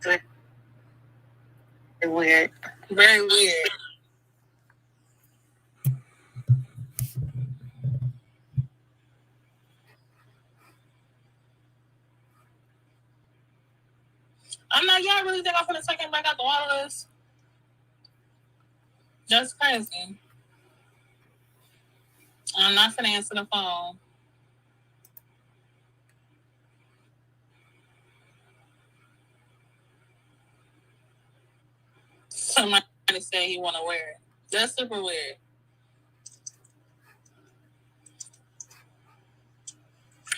Very weird. Very weird. I'm not. Y'all really think I'm gonna take him back out the water list? That's crazy. I'm not gonna answer the phone. Somebody said he want to wear it. That's super weird.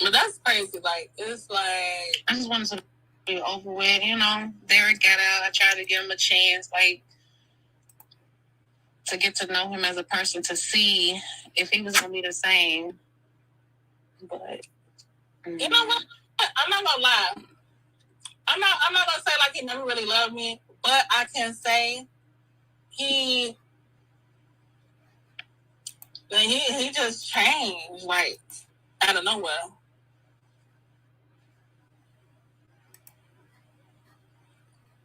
But that's crazy. Like, it's like, I just wanted to be over with, you know. Derek got out. I tried to give him a chance, like, to get to know him as a person, to see if he was going to be the same. But, you know what? I'm not going to lie. I'm not going to say, like, he never really loved me. But I can say he just changed, like, out of nowhere.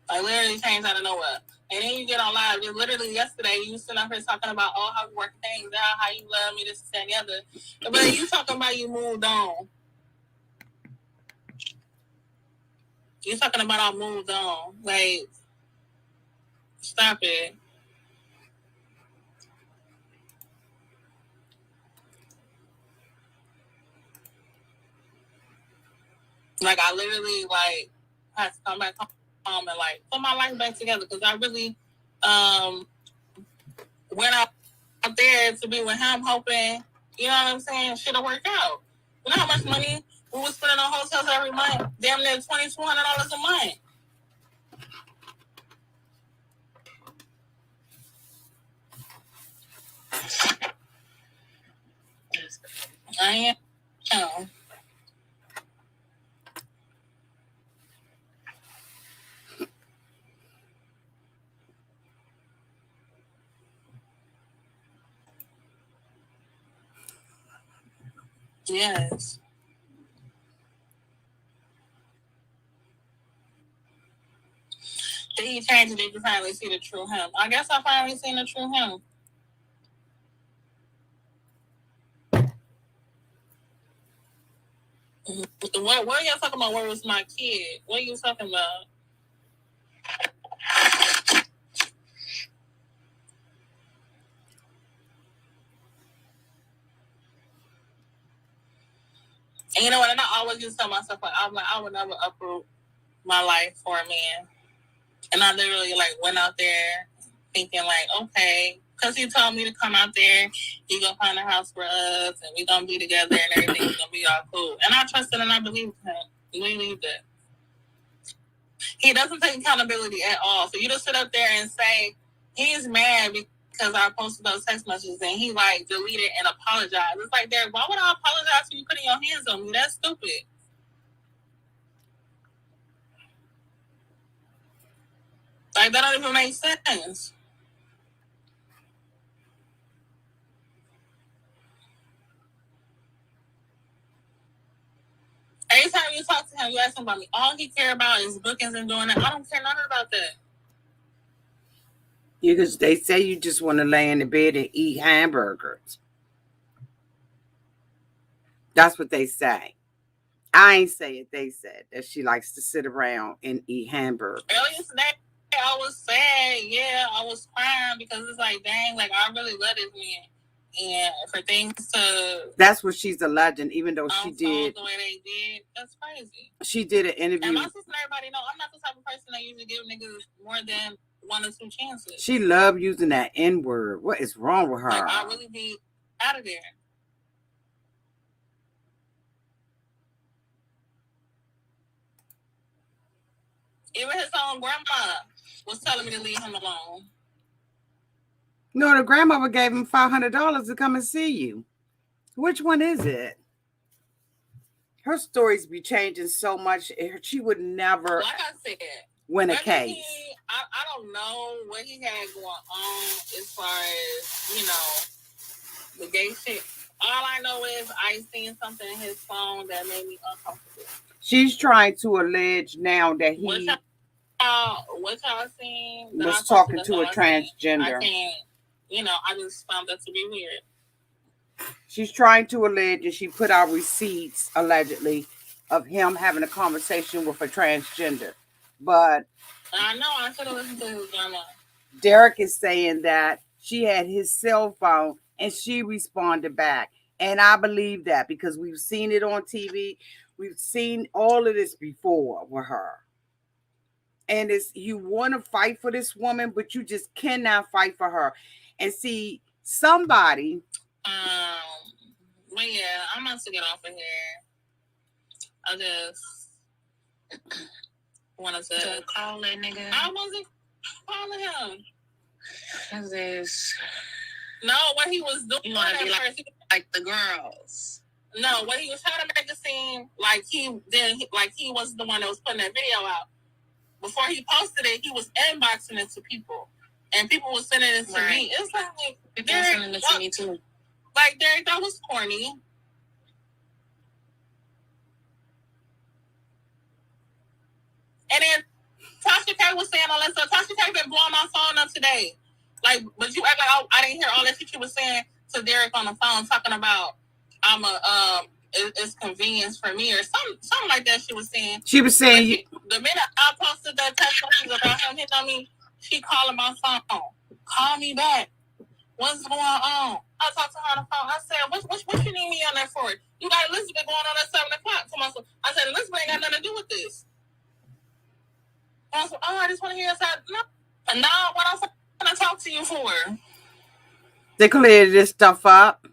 Like, literally changed out of nowhere. And then you get on live. Just literally yesterday, you sitting up here talking about, oh, how you work things out, how you love me, this, and the other. But you talking about you moved on. You talking about I moved on. Like, stop it. Like, I literally, like, had to come back home and, like, put my life back together. Because I really went out there to be with him, hoping, you know what I'm saying, shit'll work out. You know how much money we were spending on hotels every month? Damn near $2,200 a month. I am. Yes. Did he change it? Did you finally see the true him? I guess I finally seen the true him. What are y'all talking about? Where was my kid? What are you talking about? And you know what? And I always just tell myself, like, I'm like, I would never uproot my life for a man. And I literally, like, went out there thinking, like, okay, because he told me to come out there, he gonna find a house for us, and we gonna be together, and everything's gonna be all cool. And I trusted and I believed him. We believed it. He doesn't take accountability at all. So you just sit up there and say he's mad because I posted those text messages and he like deleted and apologized. It's like, Derek, why would I apologize for you putting your hands on me? That's stupid. Like, that don't even make sense. Every time you talk to him, you ask him about me. All he care about is bookings and doing that. I don't care nothing about that. Because they say you just want to lay in the bed and eat hamburgers. That's what they say. I ain't say it. They said that she likes to sit around and eat hamburgers. Earlier today, I was sad. Yeah, I was crying because it's like, dang, like, I really love this man. And for things to... That's what she's alleging, even though she did... the way they did, that's crazy. She did an interview... And my sister and everybody know, I'm not the type of person that usually give niggas more than 1 or 2 chances. She loved using that N-word. What is wrong with her? Like, I really be out of there. Even his own grandma was telling me to leave him alone. No, the grandmother gave him $500 to come and see you. Which one is it? Her stories be changing so much. She would never, like I said, win a case. I don't know what he had going on as far as, you know, the gay shit. All I know is I seen something in his phone that made me uncomfortable. She's trying to allege now that he... Which what y'all seen? Was talking to a transgender. I can't, I just found that to be weird. She's trying to allege, and she put out receipts, allegedly, of him having a conversation with a transgender. But I know, I should have listened to his drama. Derek is saying that she had his cell phone and she responded back. And I believe that because we've seen it on TV. We've seen all of this before with her. And it's you want to fight for this woman, but you just cannot fight for her. And see, somebody. But yeah, I'm about to get off of here. I just wanted to call that nigga. I wasn't calling him. What's this? No, what he was doing. You want to be like the girls. No, what he was trying to make it seem like he was the one that was putting that video out. Before he posted it, he was inboxing it to people, and people were sending it to me. It's like people were sending it to me too. Like Derek, that was corny. And then Tasha K was saying all that stuff. Tasha K been blowing my phone up today. Like, but you act like I didn't hear all that shit she was saying to Derek on the phone, talking about it's convenience for me or something like that. She was saying. She was saying the minute I posted that text message about him hitting on me, she calling my phone. Call me back. What's going on? I talked to her on the phone. I said, what you need me on there for? You got Elizabeth going on at 7 o'clock. I said, Elizabeth ain't got nothing to do with this. I said, I just want to hear us out. No, what else I'm going to talk to you for? They cleared this stuff up.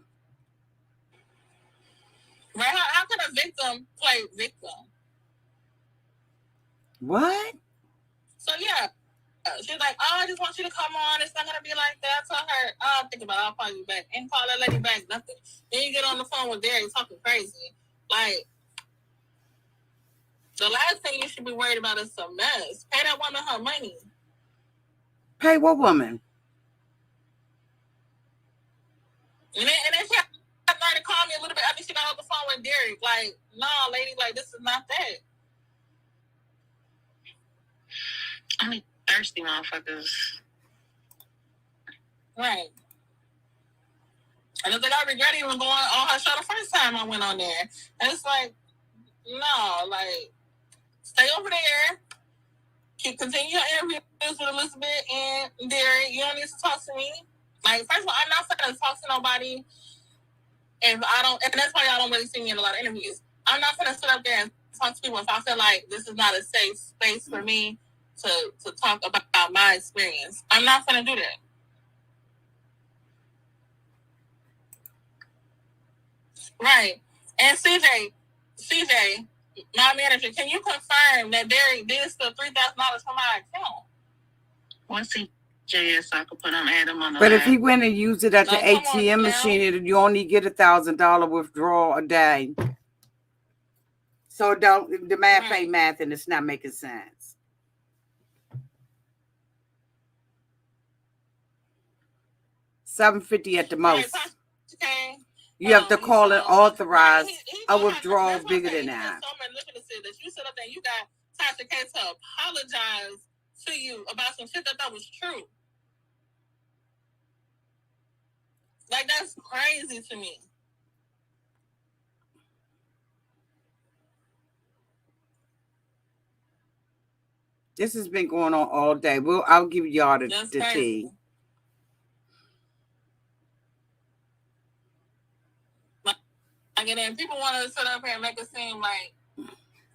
Right? How can a victim play victim? What? So, yeah. She's like, I just want you to come on. It's not going to be like that. I told her, I'll think about it. I'll call you back. And call that lady back. Nothing. Then you get on the phone with Derek talking crazy. Like, the last thing you should be worried about is some mess. Pay that woman her money. Pay what woman? And then she started to call me a little bit after she got off the phone with Derek. Like, no, lady, like, this is not that. I mean, thirsty motherfuckers. Right. And it's like, I regret even going on her show the first time I went on there. And it's like, no, like, stay over there. Continue your interviews with Elizabeth and Derek. You don't need to talk to me. Like, first of all, I'm not going to talk to nobody if I don't, and that's why y'all don't really see me in a lot of interviews. I'm not going to sit up there and talk to people if I feel like this is not a safe space for me to talk about my experience. I'm not going to do that. Right. And CJ, my manager, can you confirm that Derek did steal $3,000 from my account? Once CJ, so I could put him, add him on the But line. if he went and used it at the ATM machine, you only get $1,000 withdrawal a day. So the math ain't math, and it's not making sense. $750 at the most. Okay. You have to call it authorized a withdrawal bigger than that. You sit up there, you got Tasha K to apologize to you about some shit that was true. Like, that's crazy to me. This has been going on all day. I'll give y'all the tea. And then people want to sit up here and make it seem like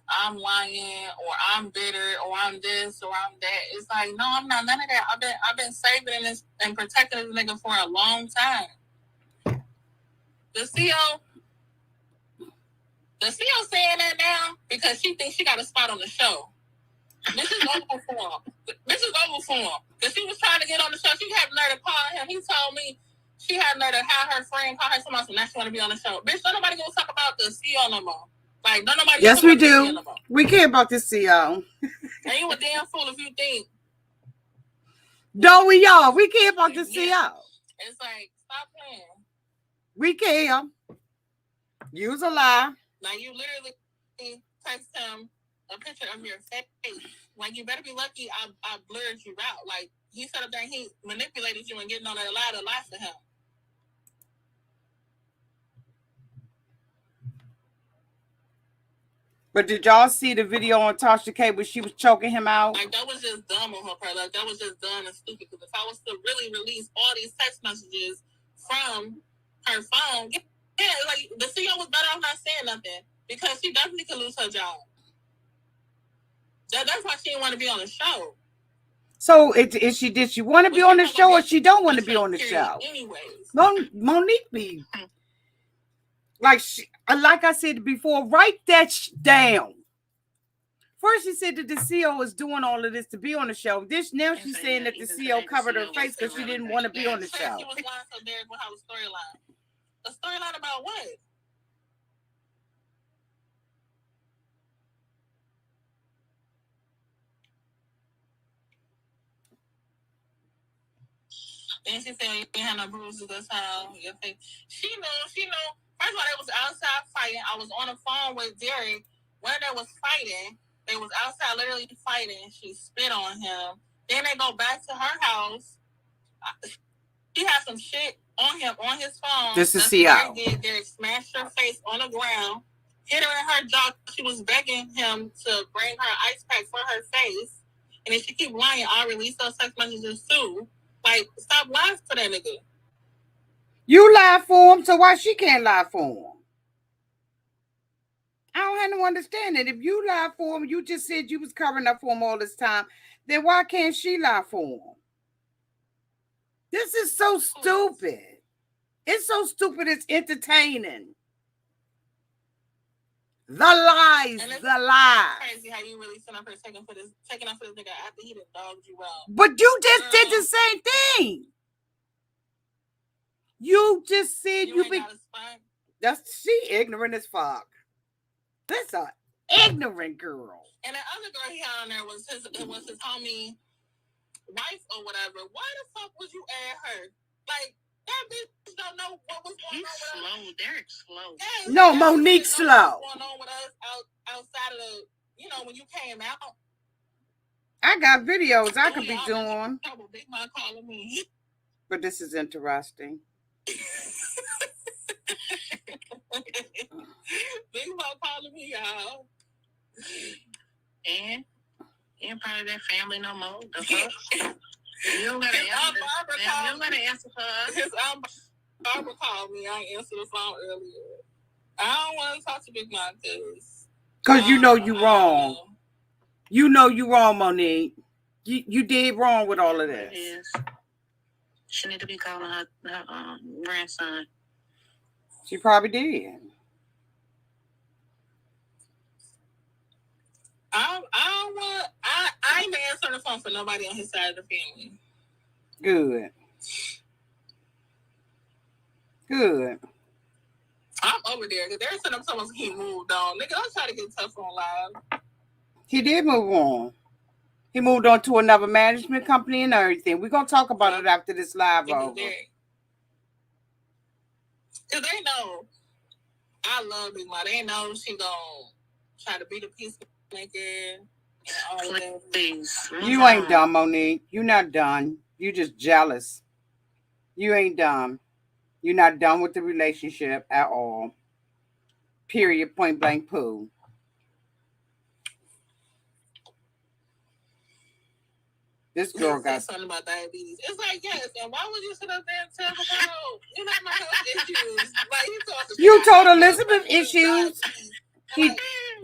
I'm lying or I'm bitter or I'm this or I'm that. It's like, no, I'm not none of that. I've been saving this and protecting this nigga for a long time. The CEO saying that now because she thinks she got a spot on the show. This is over for him. Because she was trying to get on the show. She had nerve to call him. He told me she had nerve to have her friend call her somebody else and now she want to be on the show. Bitch, don't nobody gonna talk about the CEO no more. Like, don't nobody. Yes, we do. No we care about the CEO. And you a damn fool if you think. Don't we, y'all? We care about the CEO. It's like, stop playing. We care. Use a lie. Now you literally text him a picture of your face Like, you better be lucky I blurred you out. Like, he set up there and he manipulated you and getting on that ladder lie for him. But did y'all see the video on Tasha K where she was choking him out? Like, that was just dumb on her part. Like, that was just dumb and stupid. Because if I was to really release all these text messages from her phone, yeah, like, the CEO was better off not saying nothing. Because she definitely could lose her job. That's why she didn't want to be on the show. So did she want to be on the show or she don't want to be on the show? Anyways. Monique be like I said before, write that down. First she said that the CEO is doing all of this to be on the show. Now she's saying that the CEO covered her face because she didn't want to be on the show. She was lying so Derek would have a storyline. A storyline about what? Then she said you had no bruises. That's how your face. She knew. First of all, they was outside fighting. I was on the phone with Derek when they was fighting. They was outside literally fighting. She spit on him. Then they go back to her house. She had some shit on him on his phone. This is CO. Derek smashed her face on the ground, hit her in her jaw. She was begging him to bring her ice pack for her face. And if she keep lying, I'll release those text messages too. Like, stop lying to that nigga. You lie for him, so why she can't lie for him? I don't have no understanding. If you lie for him, you just said you was covering up for him all this time, then why can't she lie for him? This is so stupid. It's so stupid, it's entertaining. The lies. Crazy how you really sent up her taking up for this nigga after he done dogged you out. But you just did the same thing. You just said you be. She ignorant as fuck. That's a ignorant girl. And the other girl he had on there was his homie wife or whatever. Why the fuck would you add her? Like, that bitch don't know what was going on with us. Derek's slow. Yeah, no, Monique's slow. What's going on with us outside of the, when you came out. I got videos I could be doing. Big Mom calling me. But this is interesting. Big Mom calling me, y'all. And part of that family no more. The fuck? You don't gotta answer for us. His Barbara called me. I answered the phone earlier. I don't want to talk to Big Mom because you know you wrong. You know you wrong, Monique. You did wrong with all of this. It is. She need to be calling her grandson. She probably did. I ain't answering the phone for nobody on his side of the family. Good. I'm over there because they're setting up someone he moved on. Nigga, I'm trying to get tough on live. He did move on. He moved on to another management company and everything. We're going to talk about it after this live over. Because they know I love Big Mom. They know she going to try to be the peacemaker. You ain't dumb, Monique. You not done. You just jealous. You ain't dumb. You're not done with the relationship at all. Period. Point blank. Poo. This girl got something about diabetes. It's like, yes, and why would you sit up there and tell her about my health issues? Like, you told Elizabeth issues.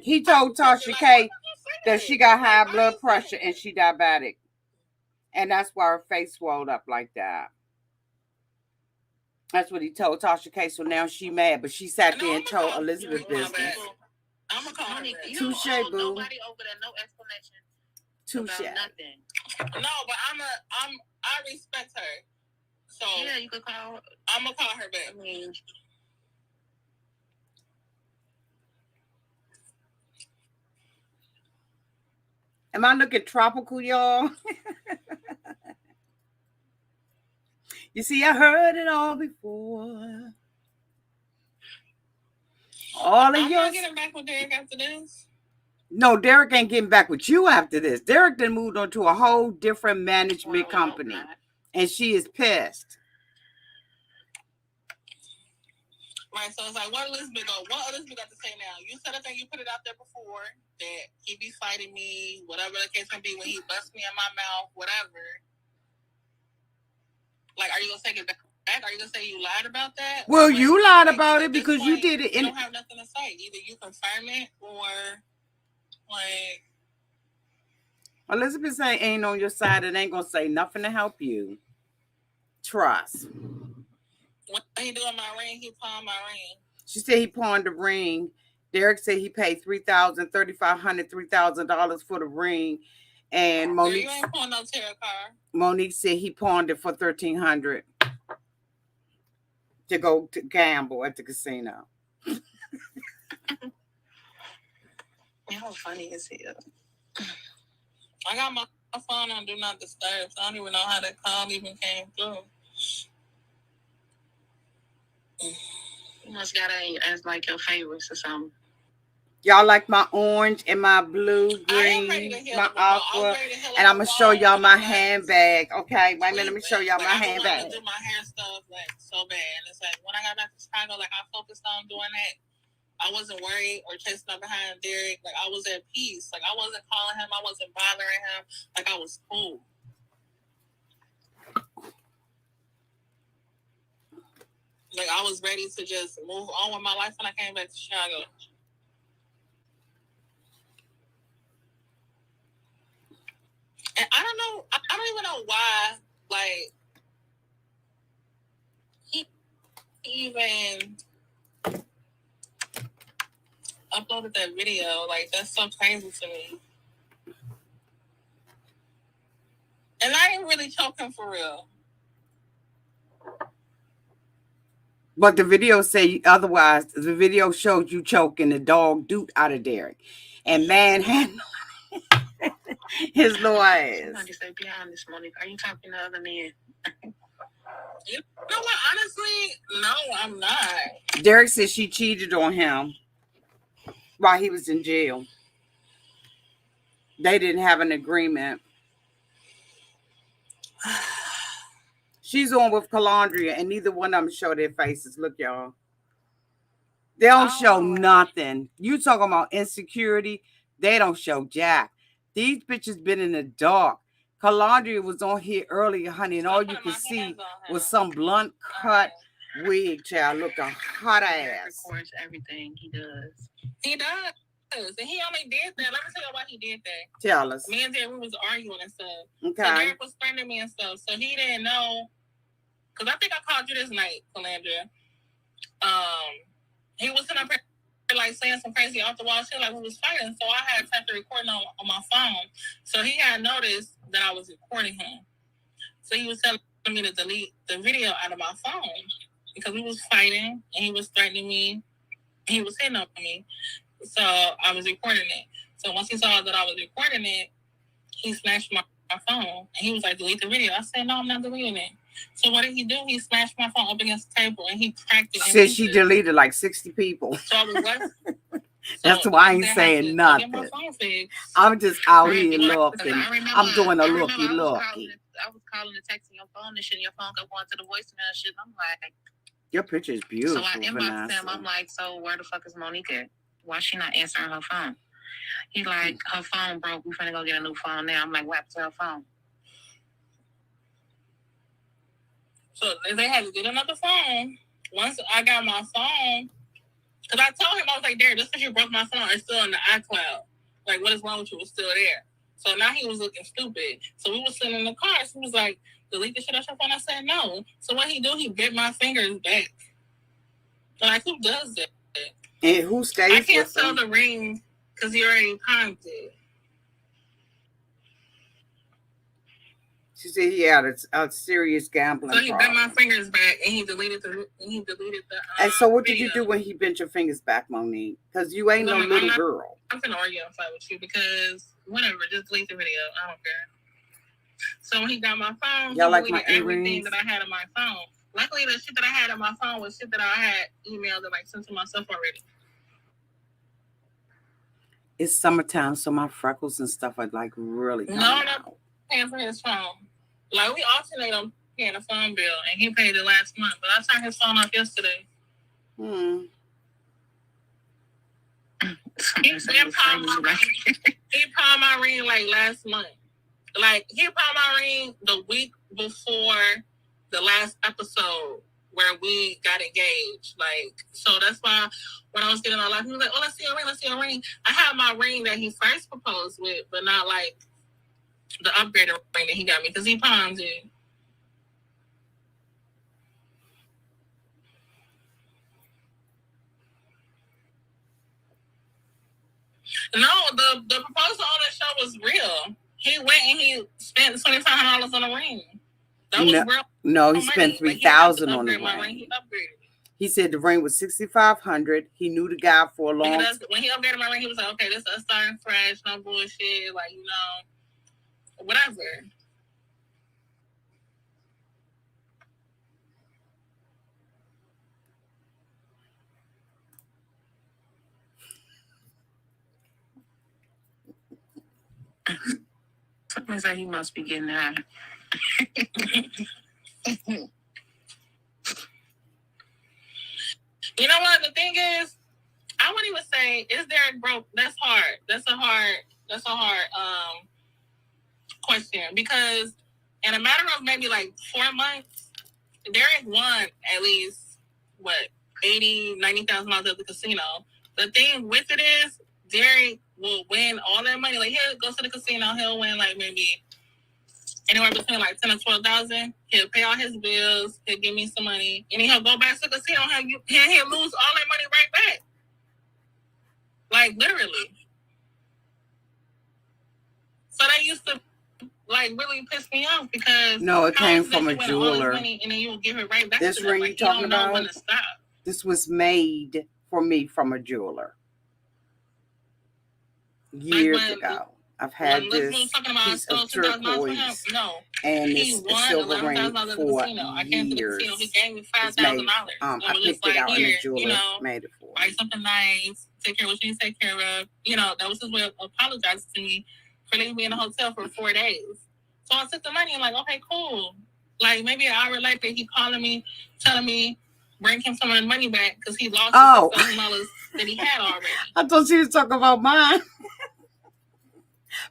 He told Tasha K that she got high blood pressure and she diabetic. And that's why her face swelled up like that. That's what he told Tasha K. So now she mad, but she sat there and told Elizabeth business. I'm gonna call her back. Touche, boo. Nobody over there, no explanation. Touche. Nothing. No, but I respect her. So yeah, you could call. I'm gonna call her back. Am I looking tropical, y'all? You see, I heard it all before. All of I'm yours. not getting back with Derek after this. No, Derek ain't getting back with you after this. Derek then moved on to a whole different management company. And she is pissed. Right, so it's like, what Elizabeth got to say now? You said a thing, you put it out there before, that he be fighting me, whatever the case may be, when he busts me in my mouth, whatever. Like, are you going to take it back? Are you going to say you lied about that? Well, you lied about it because you did it. You don't have nothing to say. Either you confirm it or, like... Elizabeth say ain't on your side and ain't going to say nothing to help you. Trust. When he doing my ring, he pawned my ring. She said he pawned the ring. Derek said he paid $3,000, $3,500, $3,000 for the ring. And Monique... You ain't pawned no tarot card. Monique said he pawned it for $1,300 to go to gamble at the casino. How funny is he? I got my phone on Do Not Disturb, so I don't even know how that call even came through. You must got it as like your favorites or something. Y'all like my orange and my blue, green, my aqua, and I'm gonna show y'all my handbag. Okay, wait a minute, let me show y'all my handbag. I do my hair stuff like so bad. It's like when I got back to Chicago, like I focused on doing that. I wasn't worried or chasing up behind Derek. Like I was at peace. Like I wasn't calling him. I wasn't bothering him. Like I was cool. Like I was ready to just move on with my life when I came back to Chicago. And I don't know. I don't even know why. Like he even uploaded that video. Like that's so crazy to me. And I ain't really choking for real. But the video say otherwise. The video showed you choking the dog dude out of Derek. And man had his little ass. Somebody say, be honest, Monique. Are you talking to other men? You know what? Honestly, no, I'm not. Derek said she cheated on him while he was in jail. They didn't have an agreement. She's on with Calandria, and neither one of them show their faces. Look, y'all. They don't show nothing. You talking about insecurity? They don't show jack. These bitches been in the dark. Calandria was on here earlier, honey, and all you could see was some blunt cut wig, child. Look, a hot ass. Records everything he does. He does. And he only did that. Let me tell you why he did that. Tell us. Me and Derek, we was arguing and stuff. Okay. So Derek was threatening me and stuff. So he didn't know. Because I think I called you this night, Calandria. He was sitting up here like saying some crazy off the wall shit like we was fighting. So I had time to record on my phone. So he had noticed that I was recording him. So he was telling me to delete the video out of my phone because we was fighting and he was threatening me. He was hitting on me. So I was recording it. So once he saw that I was recording it, he snatched my phone and he was like, delete the video. I said, no, I'm not deleting it. So what did he do? He smashed my phone up against the table and he cracked it. Said she deleted like 60 people. So I was left. That's why I ain't saying nothing. I'm just out here looking. I'm doing a looky. I was calling and texting your phone and shit. And your phone kept going to the voicemail and shit. I'm like, your picture is beautiful. So I inboxed him. I'm like, so where the fuck is Monique at? Why she not answering her phone? He like, her phone broke. We finna go get a new phone now. I'm like, what happened to her phone? So they had to get another phone. Once I got my phone, because I told him, I was like, Derek, just because you broke my phone, it's still in the iCloud. Like, what is wrong with you? It's still there. So now he was looking stupid. So we were sitting in the car. So he was like, delete the shit off your phone. I said, no. So what he do, he bit my fingers back. Like, who does that? And who stays I can't sell the ring because he already pawned it. She said he had a serious gambling So he problem. bent my fingers back and he deleted the. And so what did you do when he bent your fingers back, Monique? Because you ain't no little girl. I'm gonna argue and fight with you because whatever, just delete the video. I don't care. So when he got my phone, y'all he like my everything earrings? that I had on my phone. Luckily, the shit that I had on my phone was shit that I had emailed and like sent to myself already. It's summertime, so my freckles and stuff are like really coming out. No, paying for his phone. Like we alternate on paying a phone bill, and he paid it last month. But I turned his phone off yesterday. He pawned my ring like last month. Like he pawned my ring the week before the last episode where we got engaged. Like, so that's why when I was getting on life, he was like, "Oh, let's see a ring, let's see a ring." I had my ring that he first proposed with, but not like the upgraded ring that he got me because he pawned it. No, the proposal on the show was real. He went and he spent $2,500 on a ring. That was real. No, he spent $3,000 on the ring. He said the ring was $6,500. He knew the guy for a long time. When he upgraded my ring, he was like, "Okay, this is starting fresh, no bullshit, like, you know, whatever." Something like he must be getting high. You know what? The thing is, I wouldn't even say, is Derek broke? That's hard. That's a hard question, because in a matter of maybe like 4 months, Derek won at least what, $80,000-$90,000 at the casino. The thing with it is, Derek will win all that money. Like, he'll go to the casino, he'll win like maybe anywhere between like $10,000 or $12,000. He'll pay all his bills. He'll give me some money, and then he'll go back to the casino and he'll lose all that money right back. Like, literally. So that used to like really piss me off, because no, it came from a jeweler. And then you will give it right back. This to ring like, you talking about? When to stop. This was made for me from a jeweler years ago. I've had this piece of turquoise and this silver ring for years. He gave me $5,000. I picked it out in the jeweler made it for me. Like, something nice, take care of what you need to take care of. You know, that was his way of apologizing to me for leaving me in the hotel for 4 days. So I took the money and like, okay, cool. Like, maybe an hour later, he calling me, telling me, bring him some of the money back because he lost $1,000 that he had already. I thought she was talking about mine.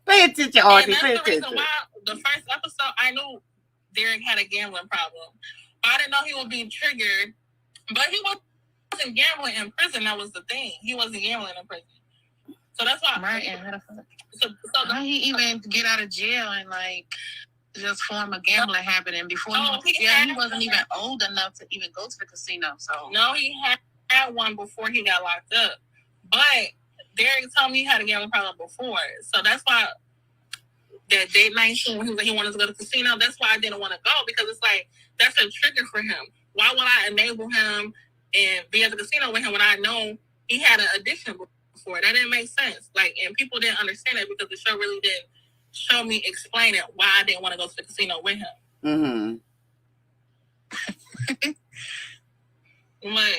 Pay attention, Auntie. Pay attention. The reason why the first episode, I knew Derek had a gambling problem. I didn't know he would be triggered, but he wasn't gambling in prison. That was the thing. He wasn't gambling in prison. So that's why. Right. So how he even get out of jail and like just form a gambling habit? And before he wasn't even old enough to even go to the casino. So no, he had one before he got locked up. But Derek told me he had a gambling problem before. So that's why that day 19 when he was like he wanted to go to the casino, that's why I didn't want to go, because it's like that's a trigger for him. Why would I enable him and be at the casino with him when I know he had an addiction before? That didn't make sense. Like, and people didn't understand it because the show really didn't show me explain it why I didn't want to go to the casino with him. What?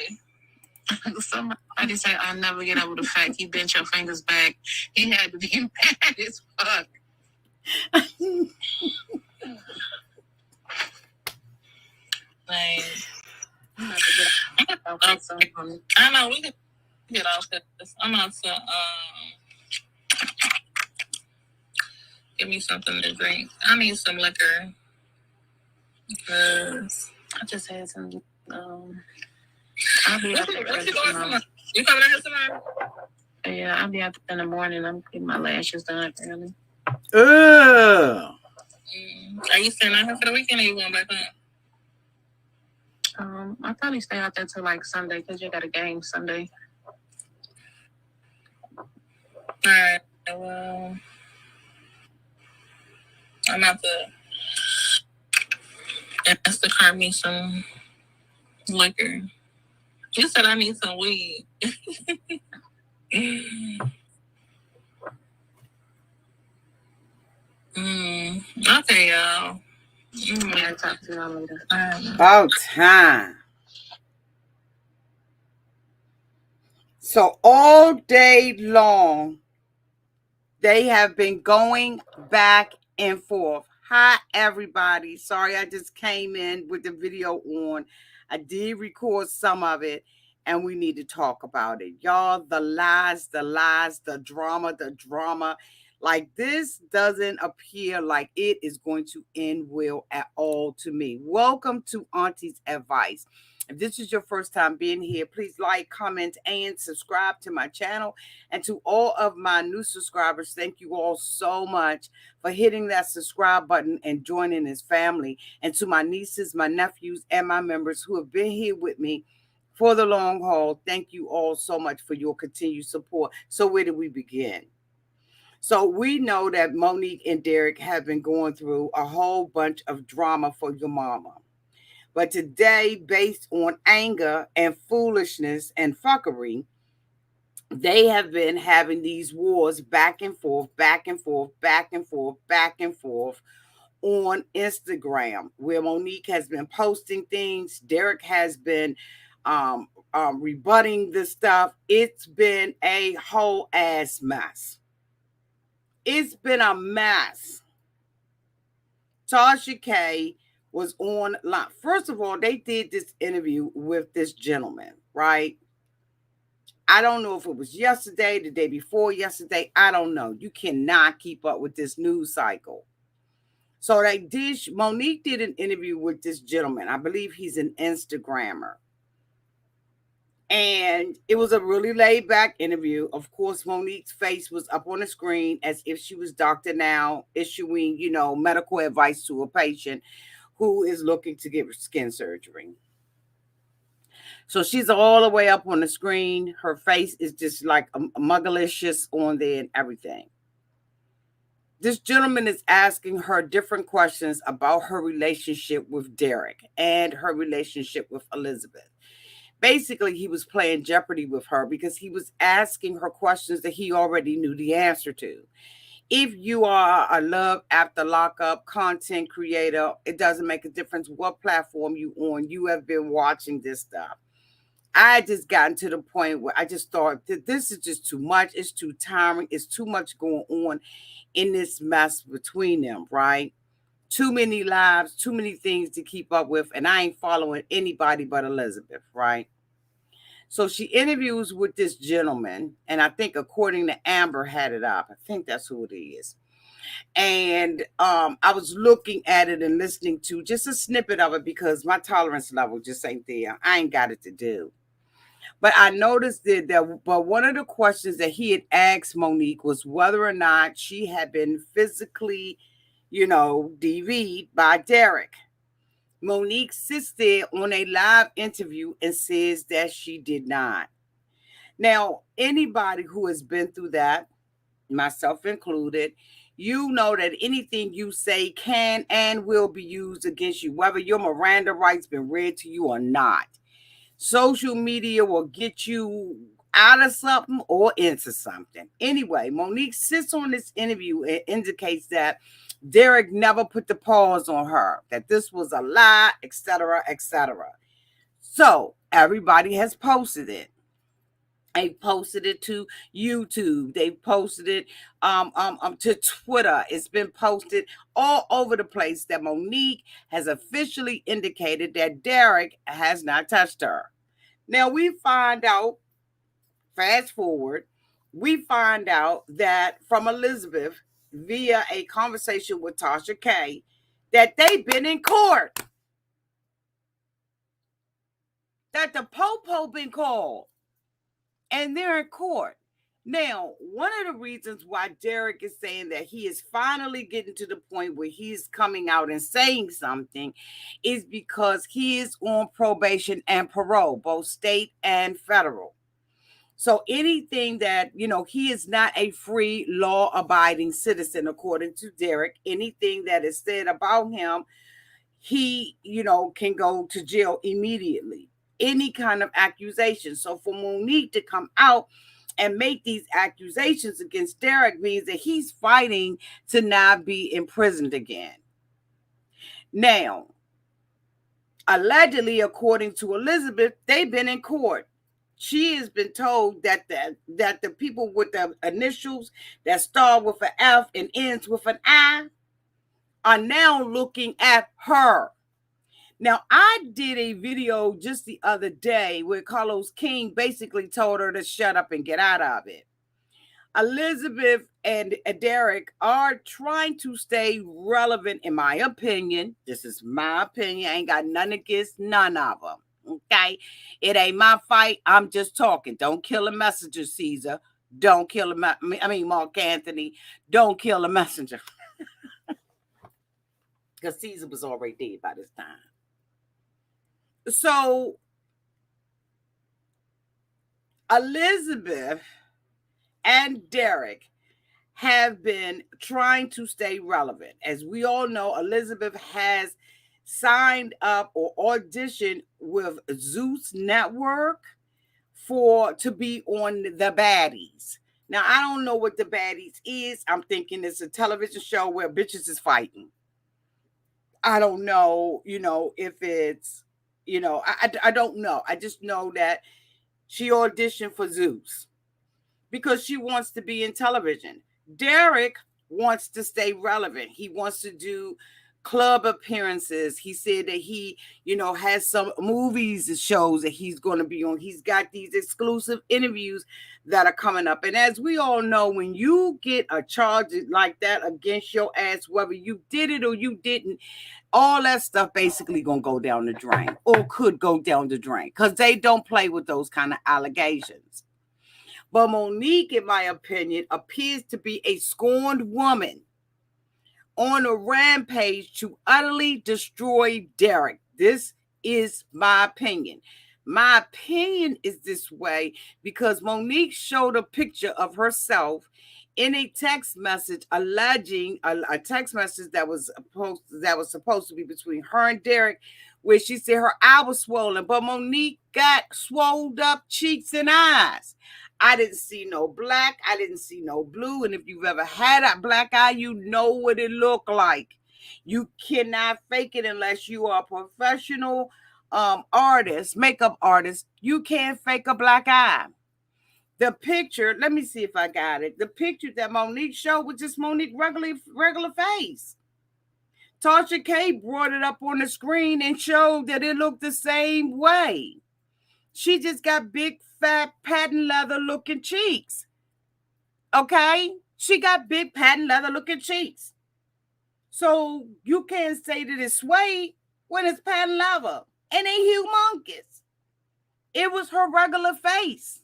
Somebody said, "I'll never get over the fact he bent your fingers back." He had to be mad as fuck. Like, I know we can get off this. I'm about to give me something to drink. I need some liquor because I just had some. I'll be out there. You coming out here tomorrow? Yeah, I'll be out there in the morning. I'm getting my lashes done early. Are you staying out here for the weekend, or you going back home? I'll probably stay out there till like Sunday, because you got a game Sunday. All right. Well, I'm about to ask the car me some liquor. You said I need some weed. Okay, y'all. I'll talk to y'all later. About time. So all day long, They have been going back and forth. Hi, everybody. Sorry, I just came in with the video on. I did record some of it, and we need to talk about it. Y'all, the lies, the drama, the drama. Like, this doesn't appear like it is going to end well at all to me. Welcome to Auntie's Advice. If this is your first time being here, please like, comment, and subscribe to my channel. And to all of my new subscribers, thank you all so much for hitting that subscribe button and joining this family. And to my nieces, my nephews, and my members who have been here with me for the long haul, thank you all so much for your continued support. So where do we begin? So we know that Monique and Derek have been going through a whole bunch of drama for your mama. But today, based on anger and foolishness and fuckery, they have been having these wars back and forth, back and forth, back and forth, back and forth on Instagram, where Monique has been posting things. Derek has been rebutting the stuff. It's been a whole ass mess. It's been a mess. Tasha K was on line. First of all, they did this interview with this gentleman, right? I don't know if it was yesterday, the day before yesterday. I don't know. You cannot keep up with this news cycle. So Monique did an interview with this gentleman. I believe he's an Instagrammer. And it was a really laid back interview. Of course, Monique's face was up on the screen as if she was Dr. Now issuing, medical advice to a patient who is looking to get skin surgery. So she's all the way up on the screen. Her face is just like a muggalicious on there and everything. This gentleman is asking her different questions about her relationship with Derek and her relationship with Elizabeth. Basically, he was playing Jeopardy with her because he was asking her questions that he already knew the answer to. If you are a Love After Lockup content creator, it doesn't make a difference what platform you on. You have been watching this stuff. I had just gotten to the point where I just thought that this is just too much. It's too tiring. It's too much going on in this mess between them, right? Too many lives, too many things to keep up with, and I ain't following anybody but Elizabeth, right? So she interviews with this gentleman, and I think according to Amber had it up. I think that's who it is. And I was looking at it and listening to just a snippet of it because my tolerance level just ain't there. I ain't got it to do. But I noticed but one of the questions that he had asked Monique was whether or not she had been physically, DV'd by Derek. Monique sits there on a live interview and says that she did not. Now, anybody who has been through that, myself included, you know that anything you say can and will be used against you, whether your Miranda rights been read to you or not. Social media will get you out of something or into something. Anyway, Monique sits on this interview and indicates that Derek never put the pause on her, that this was a lie, etc., etc. So everybody has posted it. They posted it to YouTube. They posted it to Twitter. It's been posted all over the place that Monique has officially indicated that Derek has not touched her. Now we find out, fast forward, we find out that from Elizabeth via a conversation with Tasha K that they've been in court. That the Popo been called. And they're in court. Now, one of the reasons why Derek is saying that he is finally getting to the point where he's coming out and saying something is because he is on probation and parole, both state and federal. So anything that, he is not a free law-abiding citizen, according to Derek. Anything that is said about him, he, can go to jail immediately. Any kind of accusation. So for Monique to come out and make these accusations against Derek means that he's fighting to not be imprisoned again. Now, allegedly, according to Elizabeth, they've been in court. She has been told that the people with the initials that start with an F and ends with an I are now looking at her. Now, I did a video just the other day where Carlos King basically told her to shut up and get out of it. Elizabeth and Derek are trying to stay relevant, in my opinion. This is my opinion. I ain't got nothing against none of them. Okay? It ain't my fight. I'm just talking. Don't kill a messenger, Caesar. Don't kill Mark Anthony. Don't kill a messenger. Because Caesar was already dead by this time. So, Elizabeth and Derek have been trying to stay relevant. As we all know, Elizabeth has signed up or auditioned with Zeus Network to be on The Baddies. Now, I don't know what The Baddies is. I'm thinking it's a television show where bitches is fighting. I don't know, if it's, I don't know. I just know that she auditioned for Zeus because she wants to be in television. Derek wants to stay relevant. He wants to do club appearances. He said that he, has some movies and shows that he's going to be on. He's got these exclusive interviews that are coming up. And as we all know, when you get a charge like that against your ass, whether you did it or you didn't, all that stuff basically going to go down the drain or could go down the drain because they don't play with those kind of allegations. But Monique, in my opinion, appears to be a scorned woman on a rampage to utterly destroy Derek. This is my opinion. My opinion is this way because Monique showed a picture of herself in a text message alleging a text message that was supposed to be between her and Derek, where she said her eye was swollen, but Monique got swolled up cheeks and eyes. I didn't see no black. I didn't see no blue. And if you've ever had a black eye, you know what it looked like. You cannot fake it unless you are a professional artist, makeup artist. You can't fake a black eye. The picture, let me see if I got it. The picture that Monique showed was just Monique regular face. Tasha K brought it up on the screen and showed that it looked the same way. She just got big, fat, patent leather looking cheeks. Okay? She got big, patent leather looking cheeks. So you can't say that it's suede when it's patent leather. And they humongous. It was her regular face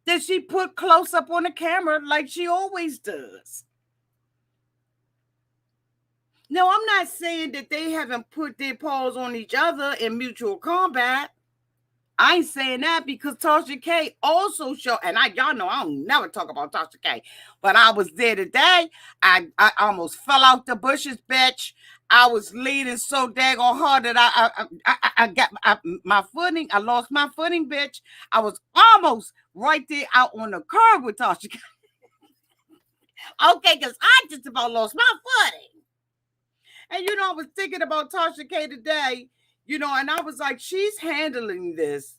that she put close up on the camera like she always does. No, I'm not saying that they haven't put their paws on each other in mutual combat. I ain't saying that because Tasha K also showed, and y'all know I don't never talk about Tasha K, but I was there today. I almost fell out the bushes, bitch. I was leaning so daggone hard that I got my footing. I lost my footing, bitch. I was almost right there out on the curb with Tasha K. Okay, because I just about lost my footing. And I was thinking about Tasha K today. And I was like, she's handling this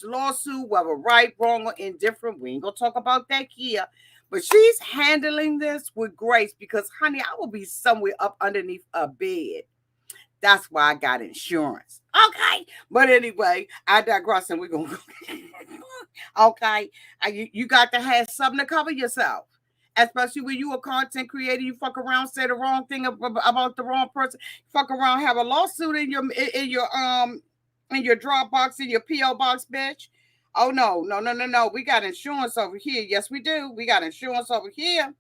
lawsuit, whether right, wrong, or indifferent. We ain't gonna talk about that here. But she's handling this with grace because, honey, I will be somewhere up underneath a bed. That's why I got insurance. Okay. But anyway, I digress and we're going to go. Okay. You got to have something to cover yourself. Especially when you a content creator, you fuck around, say the wrong thing about the wrong person, fuck around, have a lawsuit in your Dropbox, in your PO box, bitch. Oh no. We got insurance over here. Yes, we do. We got insurance over here.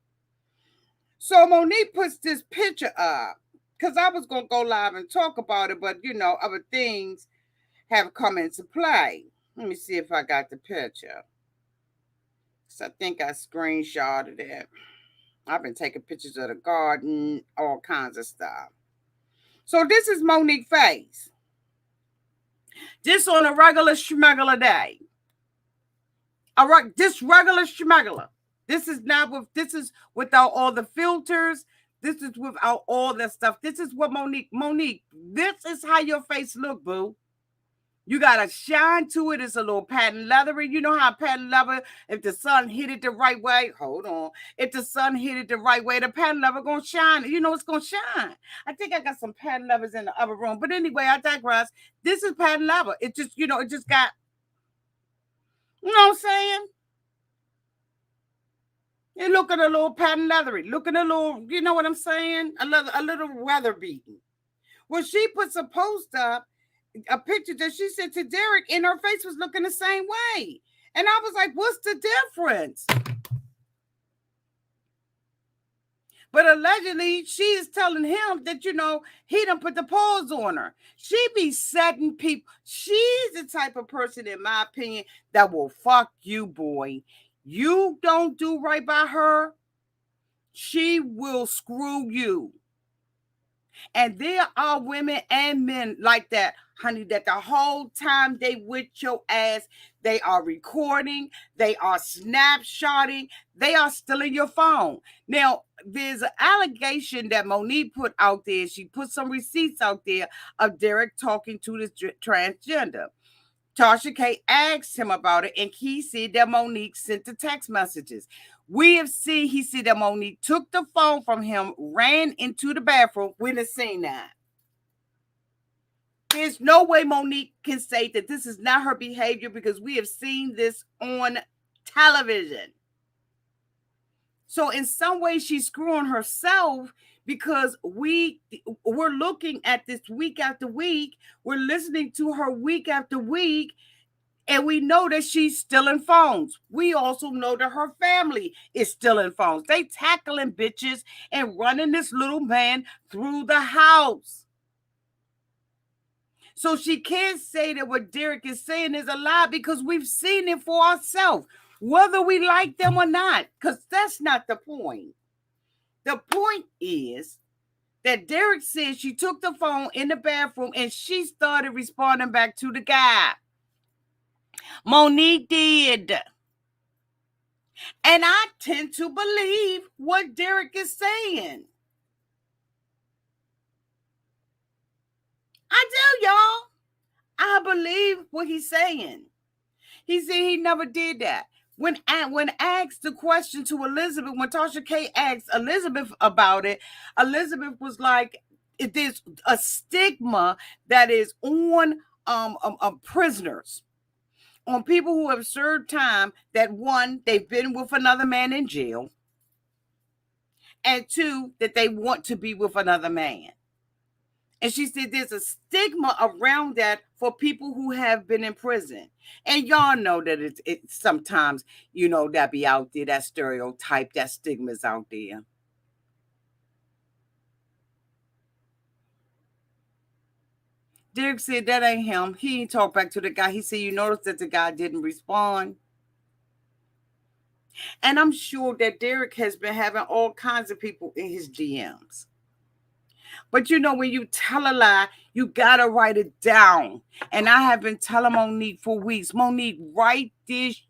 So Monique puts this picture up because I was gonna go live and talk about it, but other things have come into play. Let me see if I got the picture. So I think I screenshotted it. I've been taking pictures of the garden, all kinds of stuff. So this is Monique face. This on a regular schmegular day. All right, this regular schmegular. This is without all the filters. This is without all that stuff. This is what Monique, this is how your face look, boo. You got to shine to it. It's a little patent leathery. You know how patent leather, if the sun hit it the right way, hold on. If the sun hit it the right way, the patent leather going to shine. You know, it's going to shine. I think I got some patent leathers in the other room. But anyway, I digress. This is patent leather. It just, it just got, you know what I'm saying? It looking a little patent leathery. Looking a little, you know what I'm saying? A little weather beaten. Well, she puts a post up, a picture that she sent to Derek, and her face was looking the same way. And I was like, what's the difference? But allegedly, she is telling him that, he done put the pause on her. She be setting people. She's the type of person, in my opinion, that will fuck you, boy. You don't do right by her, she will screw you. And there are women and men like that, honey, that the whole time they with your ass, they are recording, they are snapshotting, they are stealing your phone. Now, there's an allegation that Monique put out there. She put some receipts out there of Derek talking to this transgender. Tasha K asked him about it, and he said that Monique sent the text messages. He said that Monique took the phone from him, ran into the bathroom. We done seen that. There's no way Monique can say that this is not her behavior, because we have seen this on television. So in some way, she's screwing herself, because we're looking at this week after week. We're listening to her week after week. And we know that she's stealing phones. We also know that her family is stealing phones. They tackling bitches and running this little man through the house. So she can't say that what Derek is saying is a lie, because we've seen it for ourselves, whether we like them or not, because that's not the point. The point is that Derek said she took the phone in the bathroom and she started responding back to the guy. Monique did. And I tend to believe what Derek is saying. I do, y'all. I believe what he's saying. He said he never did that. When asked the question to Elizabeth, when Tasha K asked Elizabeth about it, Elizabeth was like, there's a stigma that is on prisoners, on people who have served time, that one, they've been with another man in jail, and two, that they want to be with another man. And she said there's a stigma around that for people who have been in prison. And y'all know that it's sometimes, that be out there, that stereotype, that stigma's out there. Derek said that ain't him. He ain't talk back to the guy. He said, you notice that the guy didn't respond. And I'm sure that Derek has been having all kinds of people in his DMs. But when you tell a lie, you got to write it down. And I have been telling Monique for weeks, Monique, write this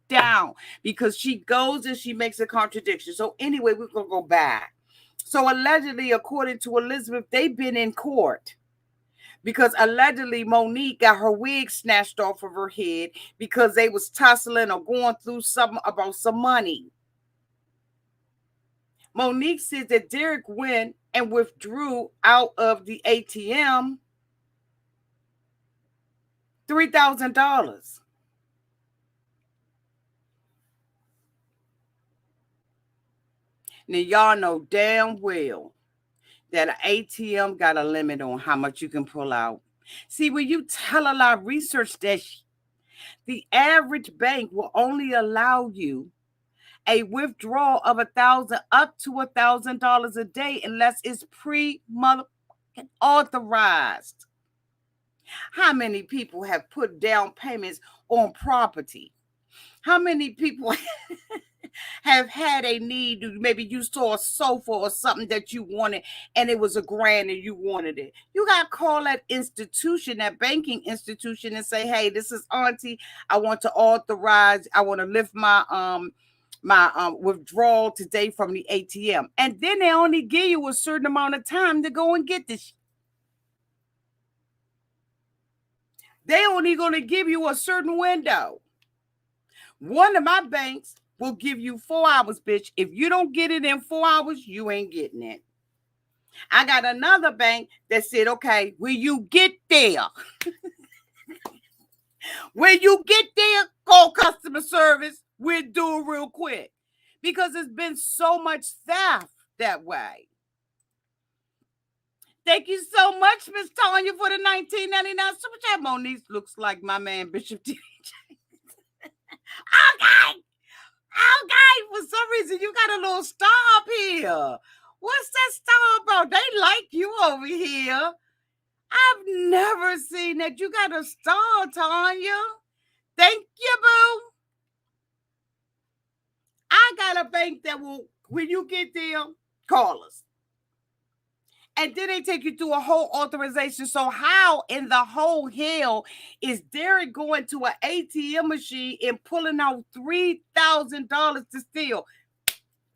down, because she goes and she makes a contradiction. So anyway, we're going to go back. So allegedly, according to Elizabeth, they've been in court, because allegedly Monique got her wig snatched off of her head because they was tussling or going through something about some money. Monique said that Derek went and withdrew out of the ATM $3,000. Now, y'all know damn well that an ATM got a limit on how much you can pull out. See, when you tell a lot of research that the average bank will only allow you a withdrawal of $1,000 up to $1,000 a day, unless it's authorized. How many people have put down payments on property? How many people have had a need? Maybe you saw a sofa or something that you wanted, and it was $1,000 and you wanted it. You got to call that institution, that banking institution, and say, hey, this is Auntie. I want to lift my withdrawal today from the ATM. And then they only give you a certain amount of time to go and get this. They only going to give you a certain window. One of my banks will give you 4 hours, bitch. If you don't get it in 4 hours, you ain't getting it. I got another bank that said, okay, when you get there, call customer service. We'll do it real quick. Because it's been so much theft that way. Thank you so much, Miss Tanya, for the $19.99 super chat. Monique looks like my man, Bishop DJ. Okay. Okay. For some reason, you got a little star up here. What's that star about? They like you over here. I've never seen that. You got a star, Tanya. Thank you, boo. I got a bank that will, when you get there, call us. And then they take you through a whole authorization. So how in the whole hell is Derek going to an ATM machine and pulling out $3,000 to steal?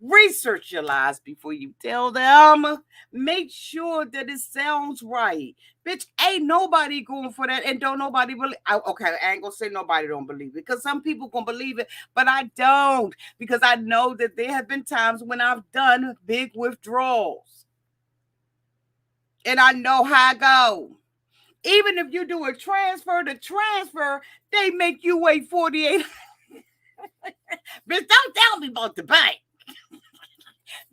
Research your lies before you tell them. Make sure that it sounds right. Bitch, ain't nobody going for that. And don't nobody believe. Okay, I ain't gonna say nobody don't believe it. Because some people gonna believe it, but I don't. Because I know that there have been times when I've done big withdrawals. And I know how I go. Even if you do a transfer to transfer, they make you wait 48. Bitch, don't tell me about the bank.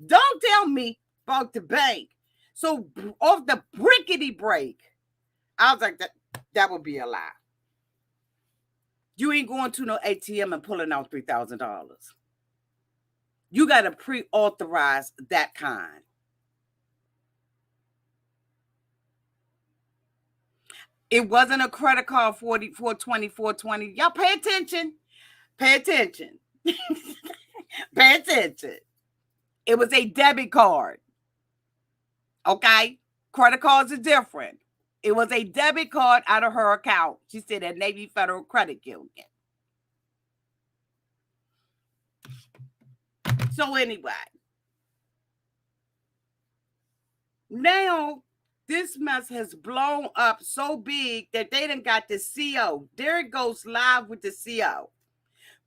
Don't tell me about the bank. So off the brickety break, I was like, that would be a lie. You ain't going to no ATM and pulling out $3,000. You got to pre-authorize that kind. It wasn't a credit card 420, 420. Y'all pay attention. Pay attention. Pay attention. It was a debit card. Okay? Credit cards are different. It was a debit card out of her account. She said at Navy Federal Credit Union. So anyway. Now, this mess has blown up so big that they done got the CO. There it goes live with the CO.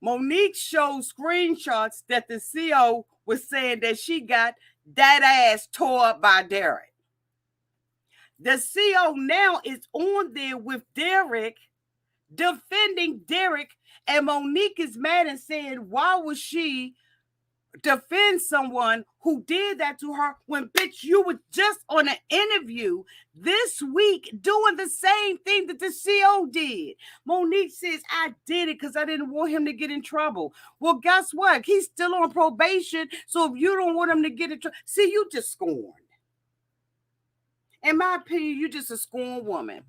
Monique showed screenshots that the CO was saying that she got that ass tore up by Derek. The CO now is on there with Derek, defending Derek, and Monique is mad and saying, why would she defend someone who did that to her when, bitch, you were just on an interview this week doing the same thing that the CO did. Monique says, I did it because I didn't want him to get in trouble. Well, guess what? He's still on probation. So if you don't want him to get in trouble, see, you just scorned. In my opinion, you just a scorned woman.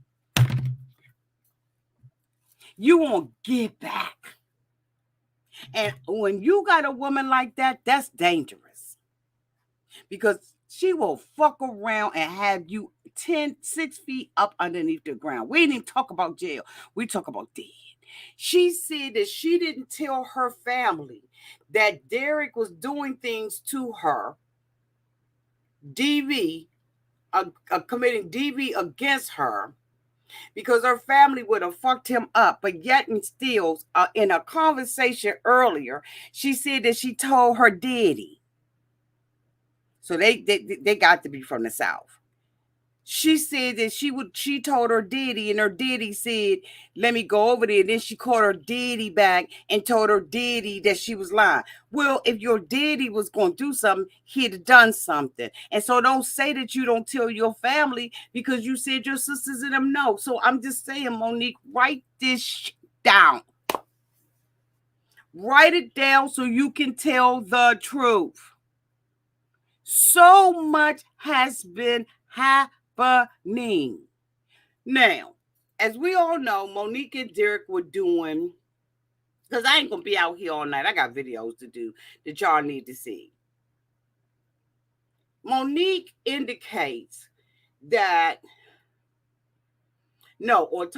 You won't get back. And when you got a woman like that, that's dangerous. Because she will fuck around and have you 6 feet up underneath the ground. We didn't even talk about jail. We talk about dead. She said that she didn't tell her family that Derek was doing things to her, DV, committing DV against her, because her family would have fucked him up. But yet and still, in a conversation earlier, she said that she told her daddy. So they got to be from the South. She said that she told her daddy, and her daddy said, let me go over there. And then she called her daddy back and told her daddy that she was lying. Well, if your daddy was going to do something, he'd have done something. And so don't say that you don't tell your family because you said your sisters and them know. So I'm just saying, Monique, write this down. Write it down so you can tell the truth. So much has been happening. Now, as we all know, Monique and Derek were doing, because I ain't going to be out here all night. I got videos to do that y'all need to see. Monique indicates that, Tasha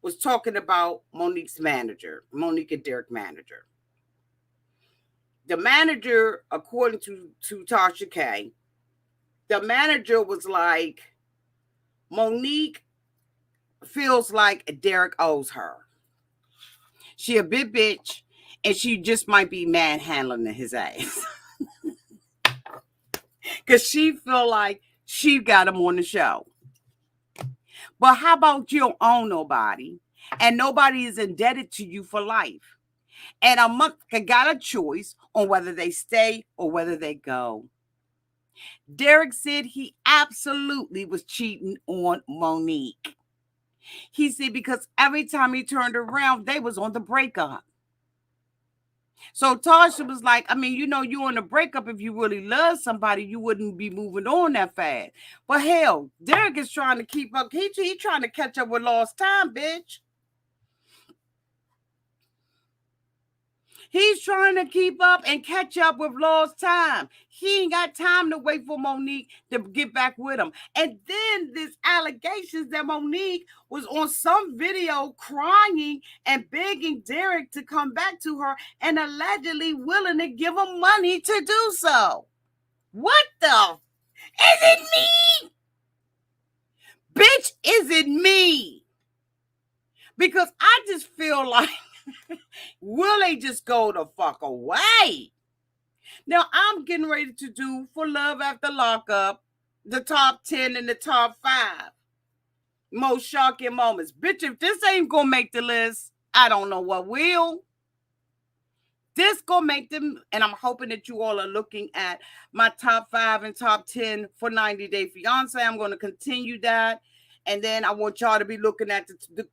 was talking about Monique's manager, Monique and Derek manager. The manager, according to Tasha K, the manager was like, Monique feels like Derek owes her. She a big bitch, and she just might be manhandling his ass. Because she feel like she got him on the show. But how about you don't own nobody, and nobody is indebted to you for life? And a month got a choice on whether they stay or whether they go. Derek said he absolutely was cheating on Monique. He said because every time he turned around, they was on the breakup. So Tasha was like, I mean, you know, you on a breakup. If you really love somebody, you wouldn't be moving on that fast. But hell, Derek is trying to keep up. He trying to catch up with lost time, bitch. He's trying to keep up and catch up with lost time. He ain't got time to wait for Monique to get back with him. And then this allegations that Monique was on some video crying and begging Derek to come back to her and allegedly willing to give him money to do so. What the? Is it me? Bitch, is it me? Because I just feel like, will they just go the fuck away? Now, I'm getting ready to do for Love After Lockup the top 10 and the top 5 most shocking moments. Bitch, if this ain't gonna make the list, I don't know what will. This gonna make them, and I'm hoping that you all are looking at my top 5 and top 10 for 90 Day Fiance. I'm gonna continue that. And then I want y'all to be looking at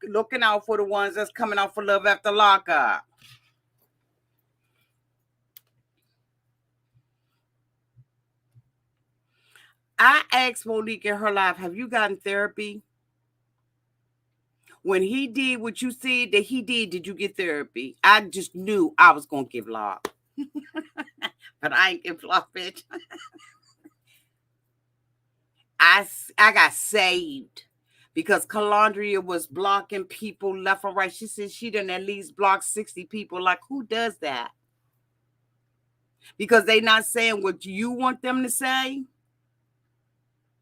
looking out for the ones that's coming out for Love After Lockup. I asked Monique in her life, have you gotten therapy? When he did what you said that he did you get therapy? I just knew I was going to give lock. But I ain't give lock, bitch. I got saved because Calandria was blocking people left and right. She said she done at least blocked 60 people. Like, who does that? Because they not saying what you want them to say.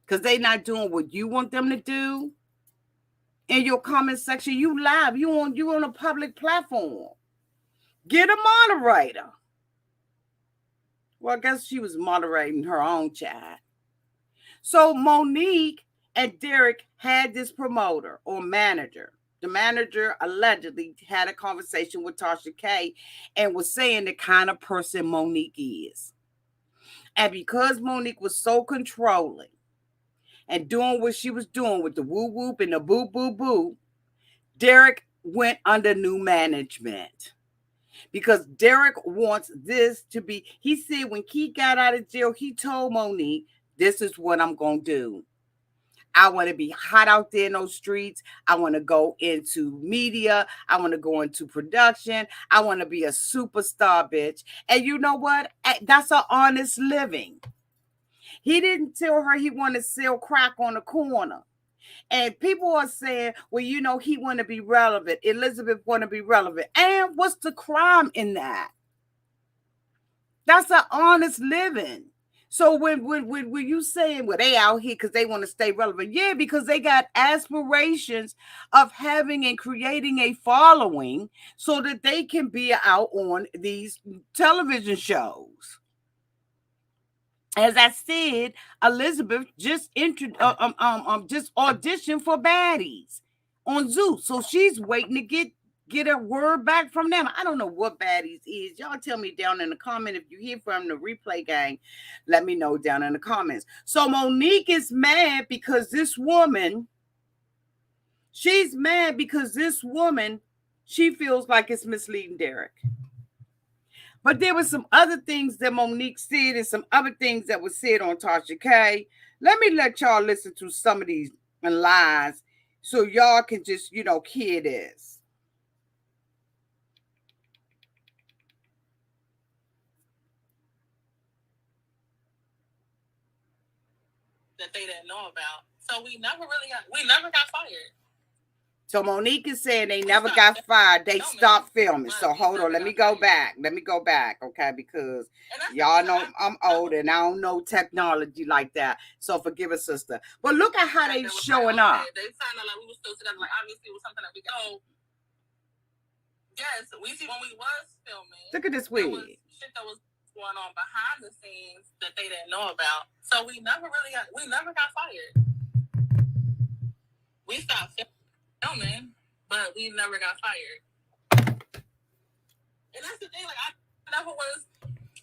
Because they not doing what you want them to do. In your comment section, you live. You on a public platform. Get a moderator. Well, I guess she was moderating her own chat. So Monique and Derek had this promoter or manager. The manager allegedly had a conversation with Tasha K and was saying the kind of person Monique is. And because Monique was so controlling and doing what she was doing with the woo whoop and the boo boo boo, Derek went under new management. Because Derek wants this to be, he said when Keith got out of jail, he told Monique, this is what I'm going to do. I want to be hot out there in those streets. I want to go into media. I want to go into production. I want to be a superstar, bitch. And you know what? That's an honest living. He didn't tell her he wanted to sell crack on the corner. And people are saying, well, you know, he want to be relevant. Elizabeth want to be relevant. And what's the crime in that? That's an honest living. So when you saying, well, they out here because they want to stay relevant. Yeah, because they got aspirations of having and creating a following so that they can be out on these television shows. As I said, Elizabeth just just auditioned for Baddies on Zeus. So she's waiting to get a word back from them. I don't know what Baddies is. Y'all tell me down in the comment. If you hear from the replay gang, let me know down in the comments. So Monique is mad because this woman, she's mad because this woman, she feels like it's misleading Derek. But there were some other things that Monique said and some other things that were said on Tasha K. Let y'all listen to some of these lies so y'all can just, hear this. That they didn't know about. So we never got fired. So Monique is saying they never got fired. They stopped filming. So hold on. Let me go back. Okay? Because y'all know I'm old and I don't know technology like that. So forgive us, sister. But look at how they showing up. They sounded like we were still together. Like obviously it was something that we got. Yes, we see when we was filming. Look at this wig. Shit that was going on behind the scenes that they didn't know about. So we never got fired. We stopped filming, but we never got fired. And that's the thing, like I never was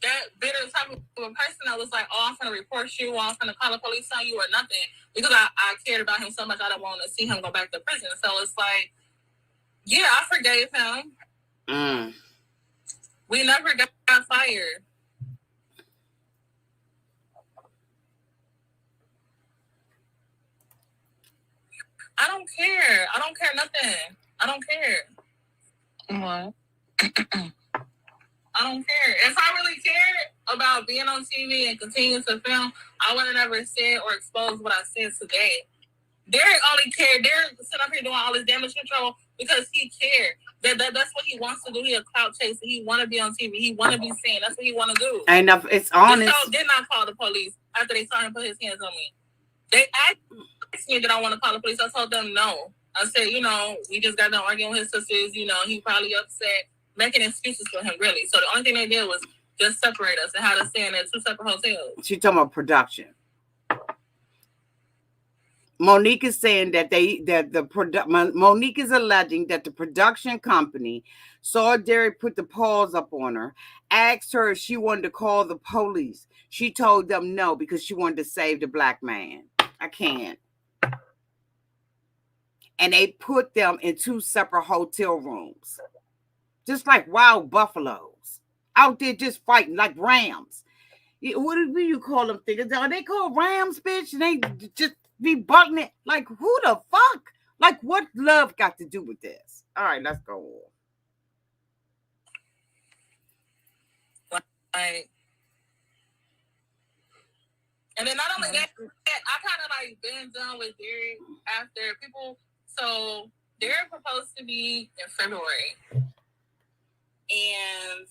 that bitter type of a person that was like, oh, I'm gonna report you, or I'm gonna call the police on you, or nothing, because I cared about him so much. I don't want to see him go back to prison. So it's like, yeah, I forgave him. We never got fired. I don't care. I don't care nothing. I don't care. What? I don't care. If I really cared about being on TV and continuing to film, I would have never said or exposed what I said today. Derek only cared. Derek sitting up here doing all this damage control because he cared. That's what he wants to do. He a clout chaser. He want to be on TV. He want to be seen. That's what he want to do. And it's honest. So did not call the police after they saw him put his hands on me. They asked me that I want to call the police. I told them no. I said, we just got done arguing with his sisters. He probably upset, making excuses for him, really. So the only thing they did was just separate us and have us stay in 2 separate hotels. She talking about production. Monique is saying that Monique is alleging that the production company saw Derek put the paws up on her, asked her if she wanted to call the police. She told them no because she wanted to save the black man. I can't. And they put them in 2 separate hotel rooms, just like wild buffaloes out there just fighting like rams. What do you call them things? Are they called rams, bitch? And they just be bucking it. Like, who the fuck? Like, what love got to do with this? All right, let's go on. Like, and then not only that, I kind of like been done with Derek after people. So Derek proposed to me in February, and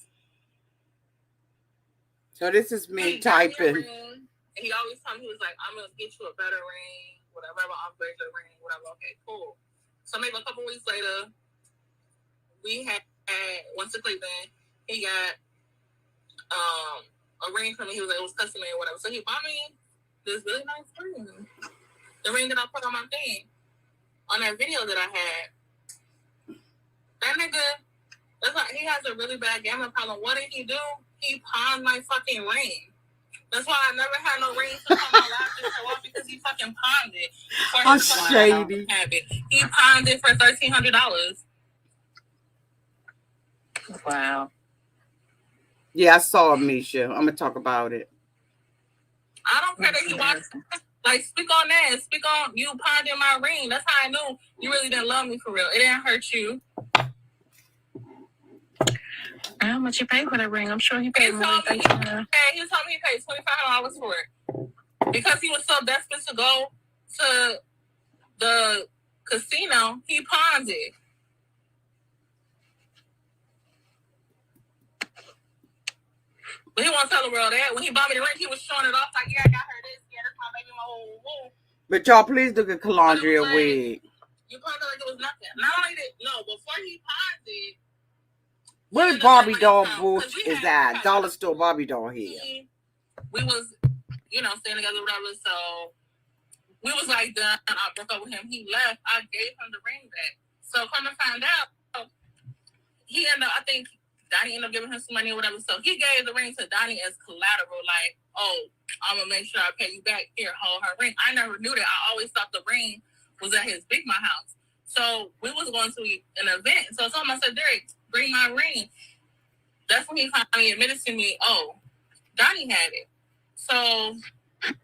so this is me typing. And he always told me, he was like, I'm gonna get you a better ring, whatever, I'm upgrade your ring, whatever. Okay, cool. So maybe a couple weeks later, we went to Cleveland. He got a ring from me. He was like, it was custom made or whatever. So he bought me this really nice ring. The ring that I put on my thing, on that video that I had. That nigga, that's like, he has a really bad gambling problem. What did he do? He pawned my fucking ring. That's why I never had no ring to come my last year for because he fucking pawned it. I'm shady. He pawned it for $1,300. Wow. Yeah, I saw it, Misha. I'm gonna talk about it. I don't care that he watched. Like, speak on that. Speak on you pawned in my ring. That's how I knew you really didn't love me for real. It didn't hurt you. How much you paid for that ring? I'm sure he paid more. He told me he paid $2,500 for it because he was so desperate to go to the casino. He pawned it. But he won't tell the world that when he bought me the ring, he was showing it off like, yeah, I got her this. Yeah, that's my baby, my whole. But y'all, please look at Calandria wig. You pawned it like it was nothing. Not only that, no, before he pawned it. What Barbie doll bullshit is that? Dollar store Barbie doll here. We was, staying together, whatever. So we was like done. I broke up with him. He left. I gave him the ring back. So come to find out, he ended up, I think Donnie ended up giving him some money or whatever. So he gave the ring to Donnie as collateral. Like, oh, I'm gonna make sure I pay you back. Here, hold her ring. I never knew that. I always thought the ring was at his Big Ma house. So we was going to an event. So I told him, I said, Derek, bring my ring. That's when he finally admitted to me, oh, Donnie had it. So, and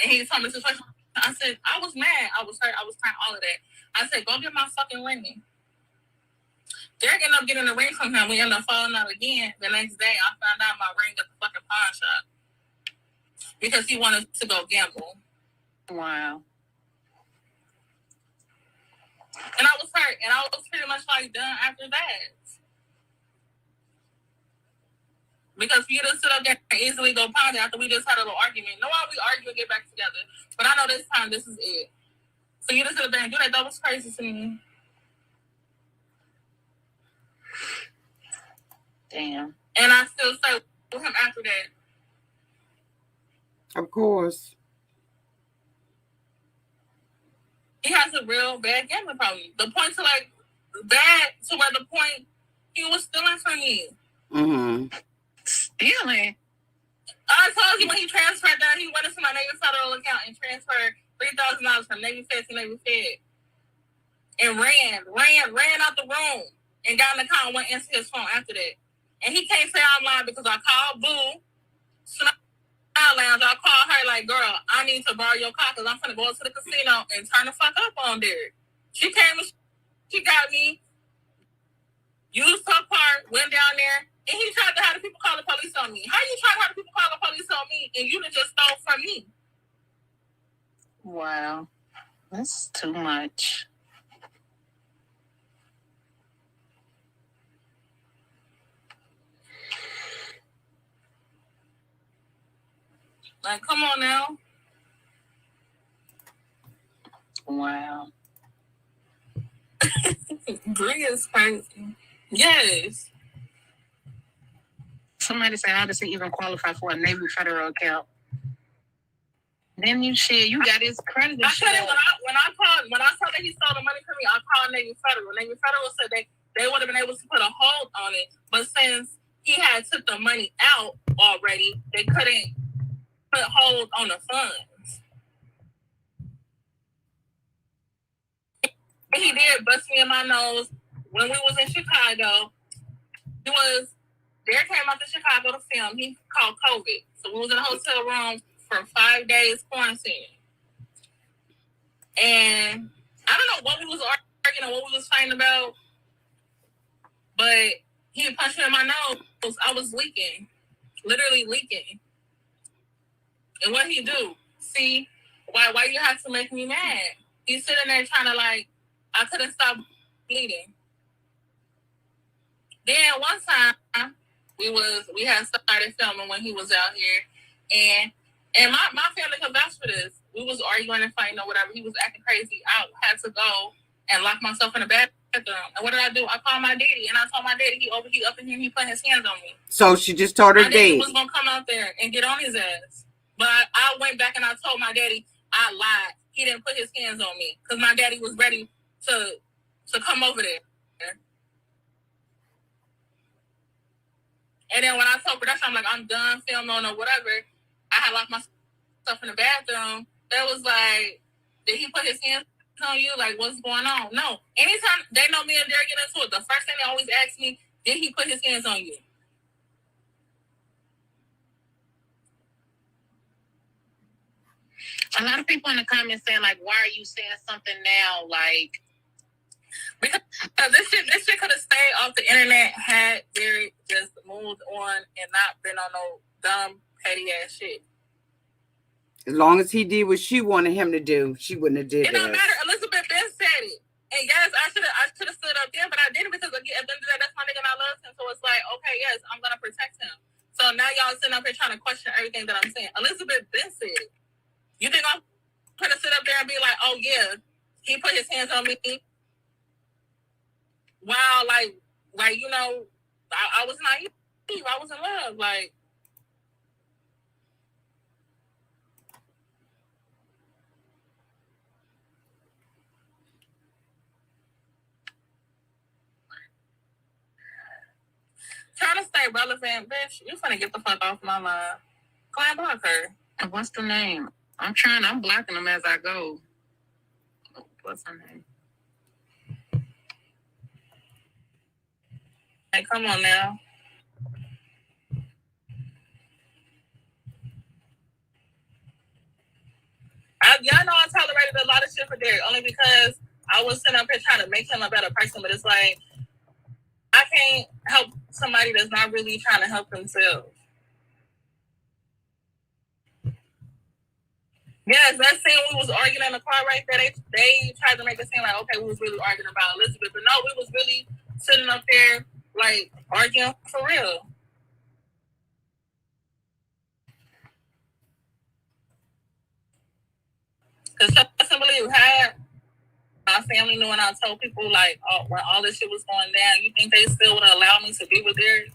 he told me the situation. I said, I was mad. I was hurt. I was crying, all of that. I said, go get my fucking ring. Derek ended up getting the ring from him. We ended up falling out again. The next day, I found out my ring at the fucking pawn shop because he wanted to go gamble. Wow. And I was hurt, and I was pretty much like done after that. Because for you to sit up there and easily go pound it after we just had a little argument. No, why we argue and get back together. But I know this time this is it. For you to sit up there and do that was crazy to me. Damn. And I still stay with him after that. Of course. He has a real bad gambling problem. The point to like bad to where the point he was stealing from me. Mm-hmm. Stealing? I told you when he transferred that he went into my Navy Federal account and transferred $3,000 from Navy Fed to Navy Fed. And ran out the room and got in the car and went into his phone after that. And he can't say I'm lying because I called Boo, Lounge. I called her like, girl, I need to borrow your car because I'm finna go to the casino and turn the fuck up on there. She came and she got me, used her car, went down there, and he tried to have the people call the police on me. How you trying to have the people call the police on me and you just stole from me? Wow. That's too much. Like, come on now. Wow. Bree is crazy. Yes. Somebody said, how does he even qualify for a Navy Federal account? Then you got his credit. I said it when I saw that he stole the money from me, I called Navy Federal. Navy Federal said they would have been able to put a hold on it, but since he had took the money out already, they couldn't put hold on the funds. And he did bust me in my nose when we was in Chicago. Derek came out to Chicago to film. He called COVID, so we was in a hotel room for 5 days quarantine. And I don't know what we was arguing or what we was fighting about, but he punched me in my nose. I was leaking, literally leaking. And what he do? See, why you have to make me mad? He's sitting there trying to I couldn't stop bleeding. Then one time we had started filming when he was out here, and my family can vouch for this. We was arguing and fighting or whatever. He was acting crazy. I had to go and lock myself in the bathroom. And what did I do? I called my daddy, and I told my daddy he up in here. He put his hands on me. So she just told her my daddy was gonna come out there and get on his ass. But I went back and I told my daddy I lied. He didn't put his hands on me because my daddy was ready to come over there. And then when I told production, I'm like, I'm done filming or whatever, I had locked myself in the bathroom. That was like, did he put his hands on you? Like, what's going on? No. Anytime they know me and Derek get into it, the first thing they always ask me, did he put his hands on you? A lot of people in the comments saying, like, why are you saying something now? Like, because this shit could have stayed off the internet had Derek just moved on and not been on no dumb, petty ass shit. As long as he did what she wanted him to do, she wouldn't have did it. It don't matter. Elizabeth Ben said it. And yes, I should have stood up there, but I didn't because at the end of the day, that's my nigga and I love him. So it's like, okay, yes, I'm gonna protect him. So now y'all sitting up here trying to question everything that I'm saying. Elizabeth Ben said it. You think I'm gonna sit up there and be like, oh yeah, he put his hands on me? Wow, like you know, I was naive. I was in love, like. Trying to stay relevant, bitch. You finna get the fuck off my line. Go ahead and block her. What's the name? I'm blocking them as I go. What's her name? Hey, come on now. Y'all know I tolerated a lot of shit for Derek only because I was sitting up here trying to make him a better person, but it's like I can't help somebody that's not really trying to help themselves. Yes, that scene we was arguing in the car right there. They tried to make it seem like, okay, we was really arguing about Elizabeth, but no, we was really sitting up there like arguing for real. Because trust and believe, had my family knew and I told people like when all this shit was going down, you think they still would have allowed me to be with Derek?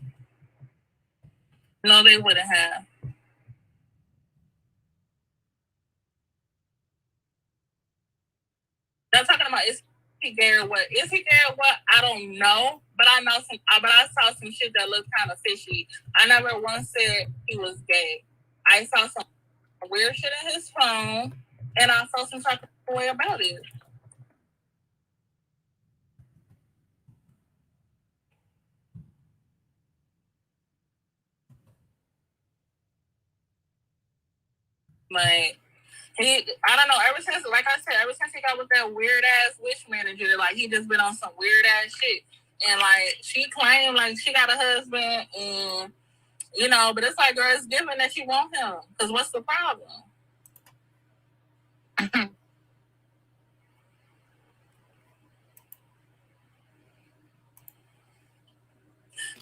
No, they wouldn't have. They're talking about is he gay or what? Is he gay or what? I don't know, but I know some. But I saw some shit that looked kind of fishy. I never once said he was gay. I saw some weird shit in his phone, and I felt some type of way about it. Like I don't know. Ever since, like I said, ever since he got with that weird ass wish manager, like he just been on some weird ass shit. And like she claimed like she got a husband, and you know, but it's like, girl, it's given that you want him. Because what's the problem?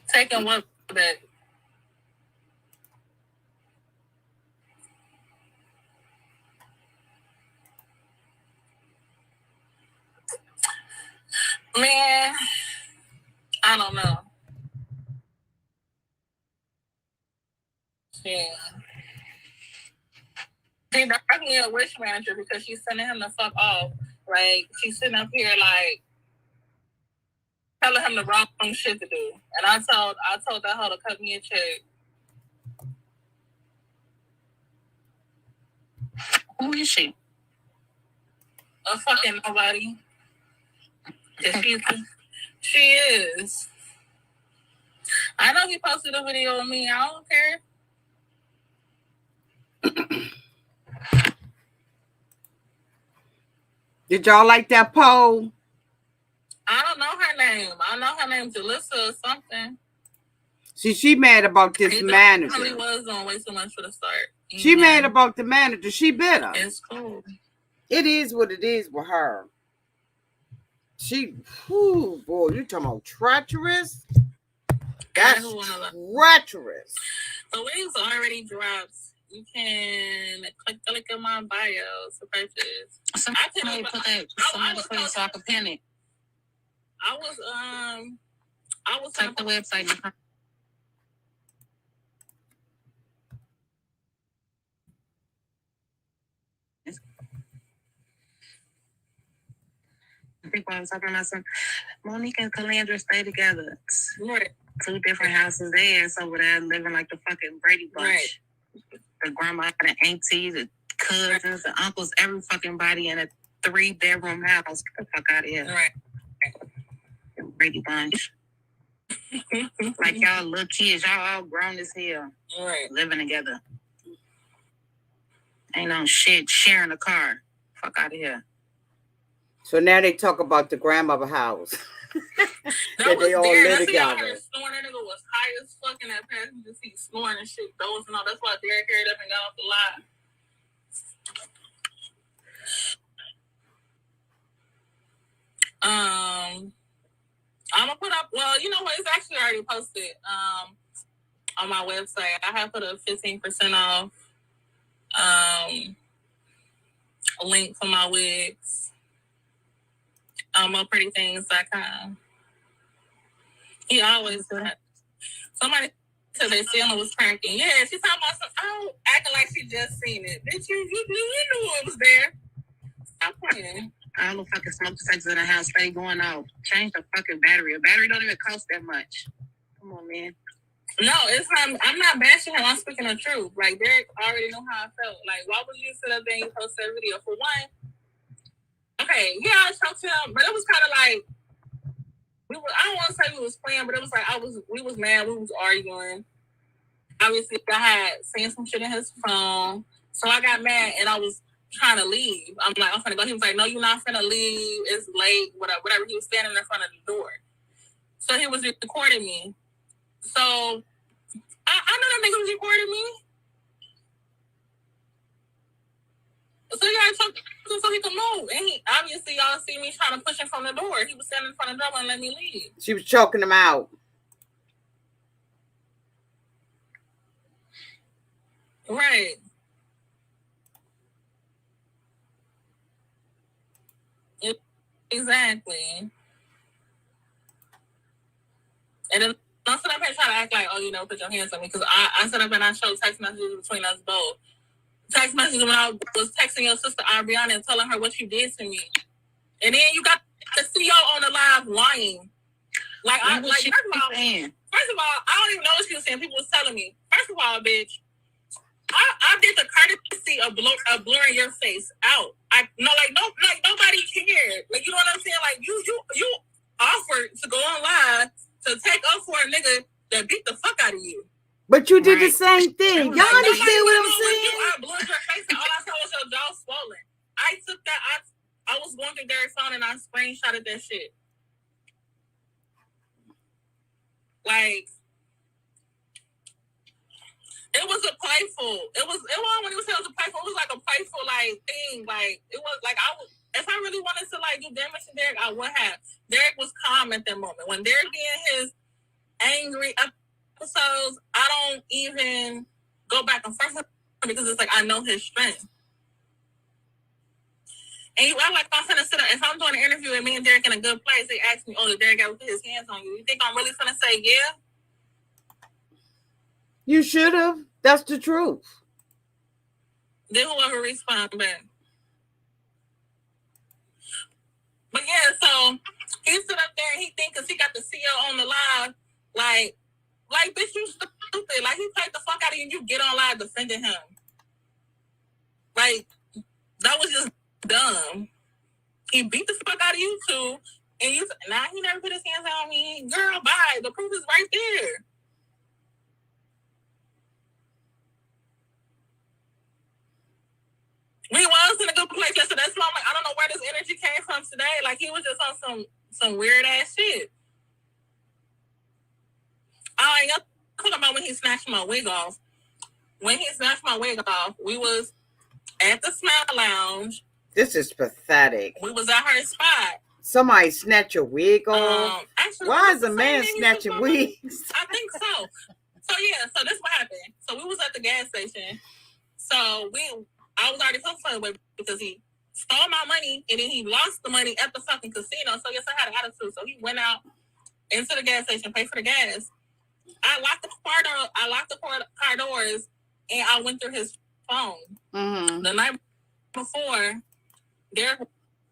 Taking what back? Man, I don't know. Yeah. She's definitely a wish manager because she's sending him the fuck off. Like, she's sitting up here, like, telling him the wrong shit to do. And I told that hoe to cut me a check. Who is she? A fucking nobody. She is. I know he posted a video of me. I don't care. Did y'all like that poll? I don't know her name. I know her name's Alyssa or something. See, she mad about this manager. She was doing way too much for the start. She mad about the manager. She bitter. It's cool. It is what it is with her. She, whew, boy, you talking about treacherous? That's treacherous. The wings already dropped. You can click the link in my bio to purchase. Somebody put that. Somebody put it so I can pin it. I was type the website. People I'm talking about some Monique and Calandra stay together. Right. 2 different houses. They ass over there living like the fucking Brady Bunch. Right. The grandma, the auntie, the cousins, the uncles, every fucking body in a 3-bedroom house. Get the fuck out of here. Right. The Brady Bunch. Like y'all little kids, y'all all grown as hell. Right. Living together. Ain't no shit sharing a car. Fuck out of here. So now they talk about the grandmother house. that they all live together. Snoring, that nigga was high as fuck in that passenger seat, snoring and shit, those and all. That's why Derek carried up and got off the lot. I'm gonna put up. Well, you know what? It's actually already posted. On my website, I have put a 15% off. Link for my wigs. Prettythings.com. He always said. Somebody said their ceiling was cracking. Yeah, she's talking about some acting like she just seen it. Bitch, you knew it was there. Stop playing. All the fucking smoke detectors in the house stay going off. Change the fucking battery. A battery don't even cost that much. Come on, man. No, it's not. I'm not bashing him. I'm speaking the truth. Like, Derek already knew how I felt. Like, why would you sit up there and you post that video? For one, okay, yeah, I talked to him, but it was kind of like, I don't want to say we was playing, but it was like we was mad, we was arguing. Obviously, I had seen some shit in his phone, so I got mad and I was trying to leave. I'm like, I'm finna go. He was like, no, you're not finna leave. It's late, whatever. He was standing in front of the door, so he was recording me. So I know that nigga was recording me. So yeah, I took him so he could move. And he obviously y'all see me trying to push him from the door. He was standing in front of the door and let me leave. She was choking him out. Right. Exactly. And then don't sit up here try to act like, oh, you know, put your hands on me. Because I sit up and I showed text messages between us both. Text messages when I was texting your sister, Ariana, and telling her what you did to me. And then you got the CEO on the live lying. Like, first of all, I don't even know what she was saying. People was telling me. First of all, bitch, I did the courtesy of blurring your face out. Nobody cared. Like, you know what I'm saying? Like, you offered to go on live to take up for a nigga that beat the fuck out of you. But you did the same thing. Y'all understand what I'm saying? I blurred your face and all I saw was your jaw swollen. I took that. I was going through Derek's phone and I screenshotted that shit. Like, it was a playful. It was when he was saying it was a playful. It was like a playful like thing. Like it was like if I really wanted to like do damage to Derek, I would have. Derek was calm at that moment. When Derek being his angry episodes, I don't even go back and forth because it's like I know his strength. And you act like I'm finna sit up. If I'm doing an interview with me and Derek in a good place, they ask me, oh, did Derek ever put his hands on you? You think I'm really finna say yeah? You should have. That's the truth. Then whoever responds back. But yeah, so he stood up there and he think because he got the CEO on the live, like bitch, you stupid. Like he played the fuck out of you and you get on live defending him. Like that was just dumb. He beat the fuck out of you too. And you now he never put his hands on me. Girl, bye. The proof is right there. We was in a good place yesterday. That's why I'm like, I don't know where this energy came from today. Like he was just on some weird ass shit. I ain't talking about when he snatched my wig off. When he snatched my wig off, we was at the Smile Lounge. This is pathetic. We was at her spot. Somebody snatch your wig off. Actually, why is a man snatching wigs? I think so. So yeah, so this what happened. So we was at the gas station. So I was already frustrated with because he stole my money and then he lost the money at the fucking casino. So yes, I had an attitude. So he went out into the gas station, paid for the gas. I locked the car doors, and I went through his phone. Mm-hmm. The night before, Derek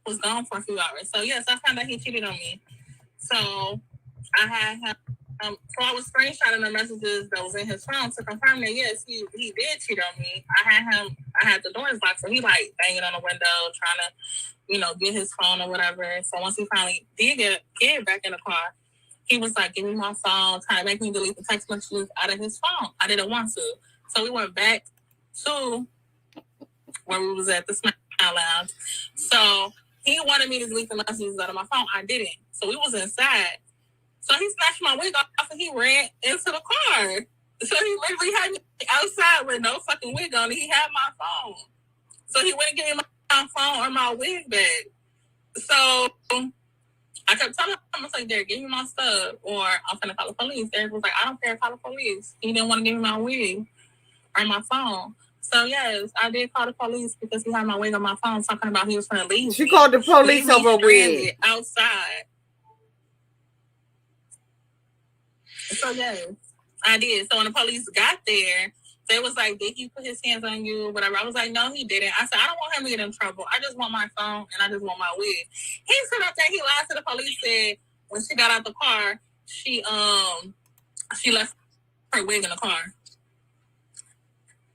was gone for a few hours. So yes, I found out he cheated on me. So I had him. So I was screenshotting the messages that was in his phone to confirm that yes, he did cheat on me. I had the doors locked, so he like banging on the window, trying to, get his phone or whatever. So once he finally did get back in the car, he was like, give me my phone, trying to make me delete the text messages out of his phone. I didn't want to. So we went back to where we was at the Smile Lounge. So he wanted me to delete the messages out of my phone. I didn't. So we was inside. So he snatched my wig off and he ran into the car. So he literally had me outside with no fucking wig on. He had my phone. So he wouldn't give me my phone or my wig back. So I kept telling him, I was like, Derek, give me my stuff or I'm finna call the police. Derek was like, I don't care, call the police. He didn't want to give me my wig or my phone. So yes, I did call the police because he had my wig on my phone talking about he was finna leave. She called the police over wig. Outside. So yes, I did. So when the police got there, they was like, did he put his hands on you? Whatever. I was like, no, he didn't. I said, I don't want him to get in trouble. I just want my phone and I just want my wig. He said up there, he lied to the police, said when she got out the car, she left her wig in the car.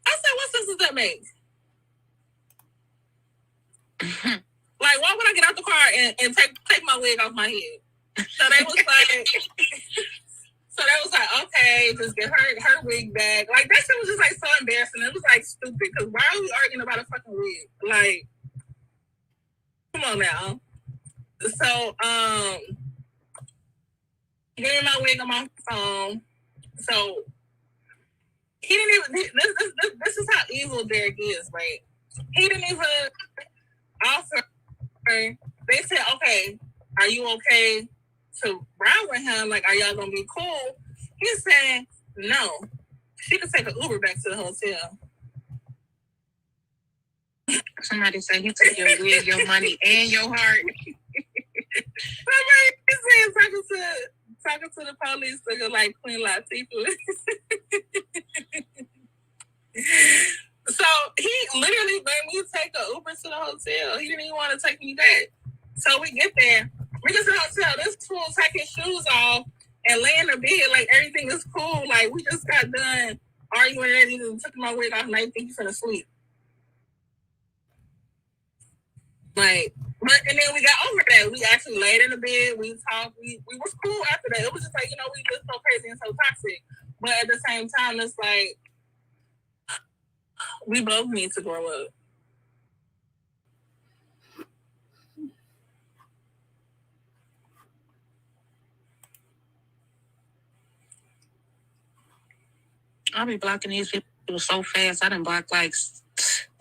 I said, what sense does that make? Like, why would I get out the car and take my wig off my head? So they was like So they was like, okay, just get her wig back. Like, that shit was just, like, so embarrassing. It was, like, stupid. Because why are we arguing about a fucking wig? Like, come on now. So, getting my wig on my phone. So, he didn't even, this is how evil Derek is, right? He didn't even offer. They said, okay, are you okay to ride with him? Like, are y'all gonna be cool? He said, no. She could take an Uber back to the hotel. Somebody said he took your wig, your money, and your heart. Somebody said talking to the police looking like Queen Latifah. So he literally made me take an Uber to the hotel. He didn't even want to take me back. So we get there. We get to the hotel. This fool take his shoes off and lay in the bed like everything is cool. Like we just got done arguing and everything. Took my wig off and I think he's gonna sleep. Like, but and then we got over that. We actually laid in the bed. We talked. We was cool after that. It was just like, you know, we just so crazy and so toxic. But at the same time, it's like we both need to grow up. I'll be blocking these people so fast. I done blocked like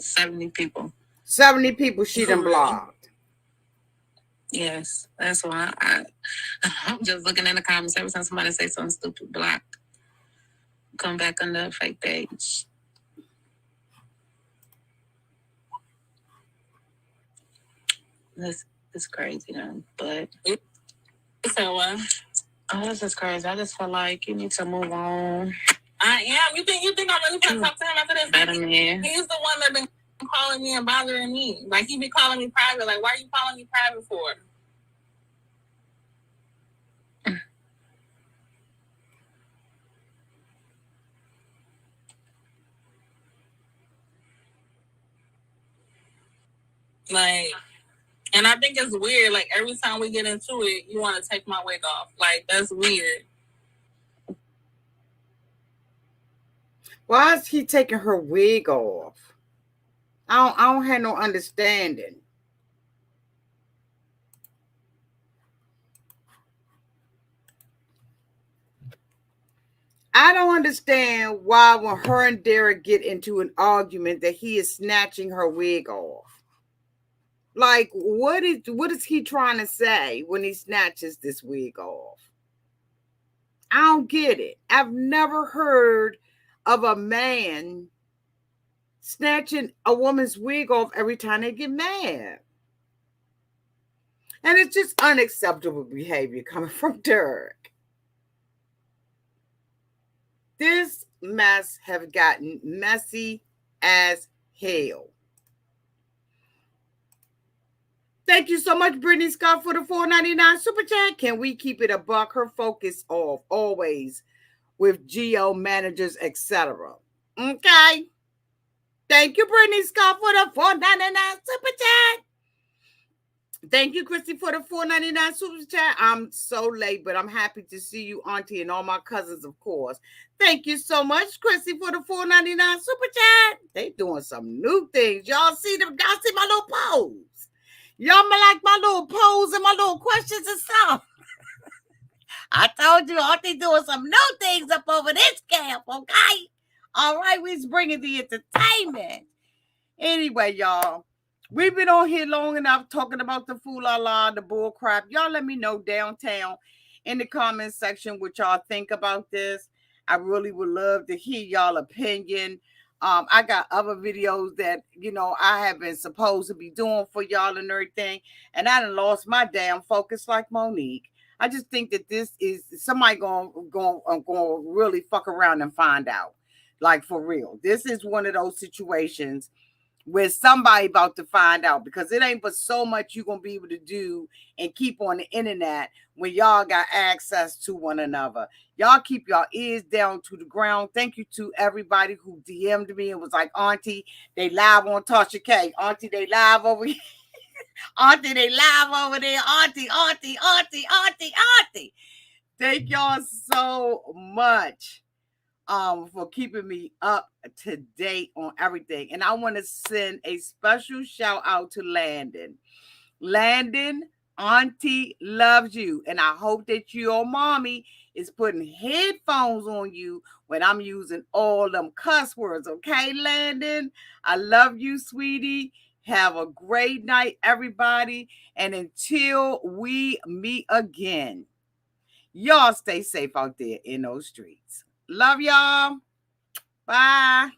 70 people. 70 people she done blocked. Yes, that's why I'm just looking in the comments. Every time somebody say something stupid, block. Come back on the fake page. This is crazy, though. But So this is crazy. I just feel like you need to move on. I am. You think I'm really gonna talk to him after this? Better man. He's the one that been calling me and bothering me. Like he been calling me private. Like, why are you calling me private for? Like, and I think it's weird. Like every time we get into it, you want to take my wig off. Like that's weird. Why is he taking her wig off? I don't have no understanding. I don't understand why when her and Derek get into an argument that he is snatching her wig off. Like, what is he trying to say when he snatches this wig off? I don't get it. I've never heard of a man snatching a woman's wig off every time they get mad. And it's just unacceptable behavior coming from Derek. This mess have gotten messy as hell. Thank you so much, Brittany Scott, for the $4.99 super chat. Can we keep it a buck? Her focus off always with geo managers, etc. Okay. Thank you, Brittany Scott, for the $4.99 super chat. Thank you, Christy, for the $4.99 super chat. I'm so late, but I'm happy to see you, Auntie, and all my cousins, of course. Thank you so much, Christy, for the $4.99 super chat. They doing some new things. Y'all see them? Y'all see my little pose? Y'all like my little pose and my little questions and stuff. I told you, Auntie doing some new things up over this camp, okay? All right, we's bringing the entertainment. Anyway, y'all, we've been on here long enough talking about the fool-la-la, the bull crap. Y'all let me know downtown in the comment section what y'all think about this. I really would love to hear y'all opinion. I got other videos that, you know, I have been supposed to be doing for y'all and everything, and I done lost my damn focus like Monique. I just think that this is somebody going really fuck around and find out, like for real. This is one of those situations where somebody about to find out, because it ain't but so much you're going to be able to do and keep on the internet when y'all got access to one another. Y'all keep your ears down to the ground. Thank you to everybody who DM'd me and was like, Auntie, they live on Tasha K. Auntie, they live over here. Auntie, they live over there. Auntie. Thank y'all so much for keeping me up to date on everything. And I want to send a special shout out to Landon. Landon, Auntie loves you. And I hope that your mommy is putting headphones on you when I'm using all them cuss words. Okay, Landon? I love you, sweetie. Have a great night, everybody. And until we meet again, y'all stay safe out there in those streets. Love y'all. Bye.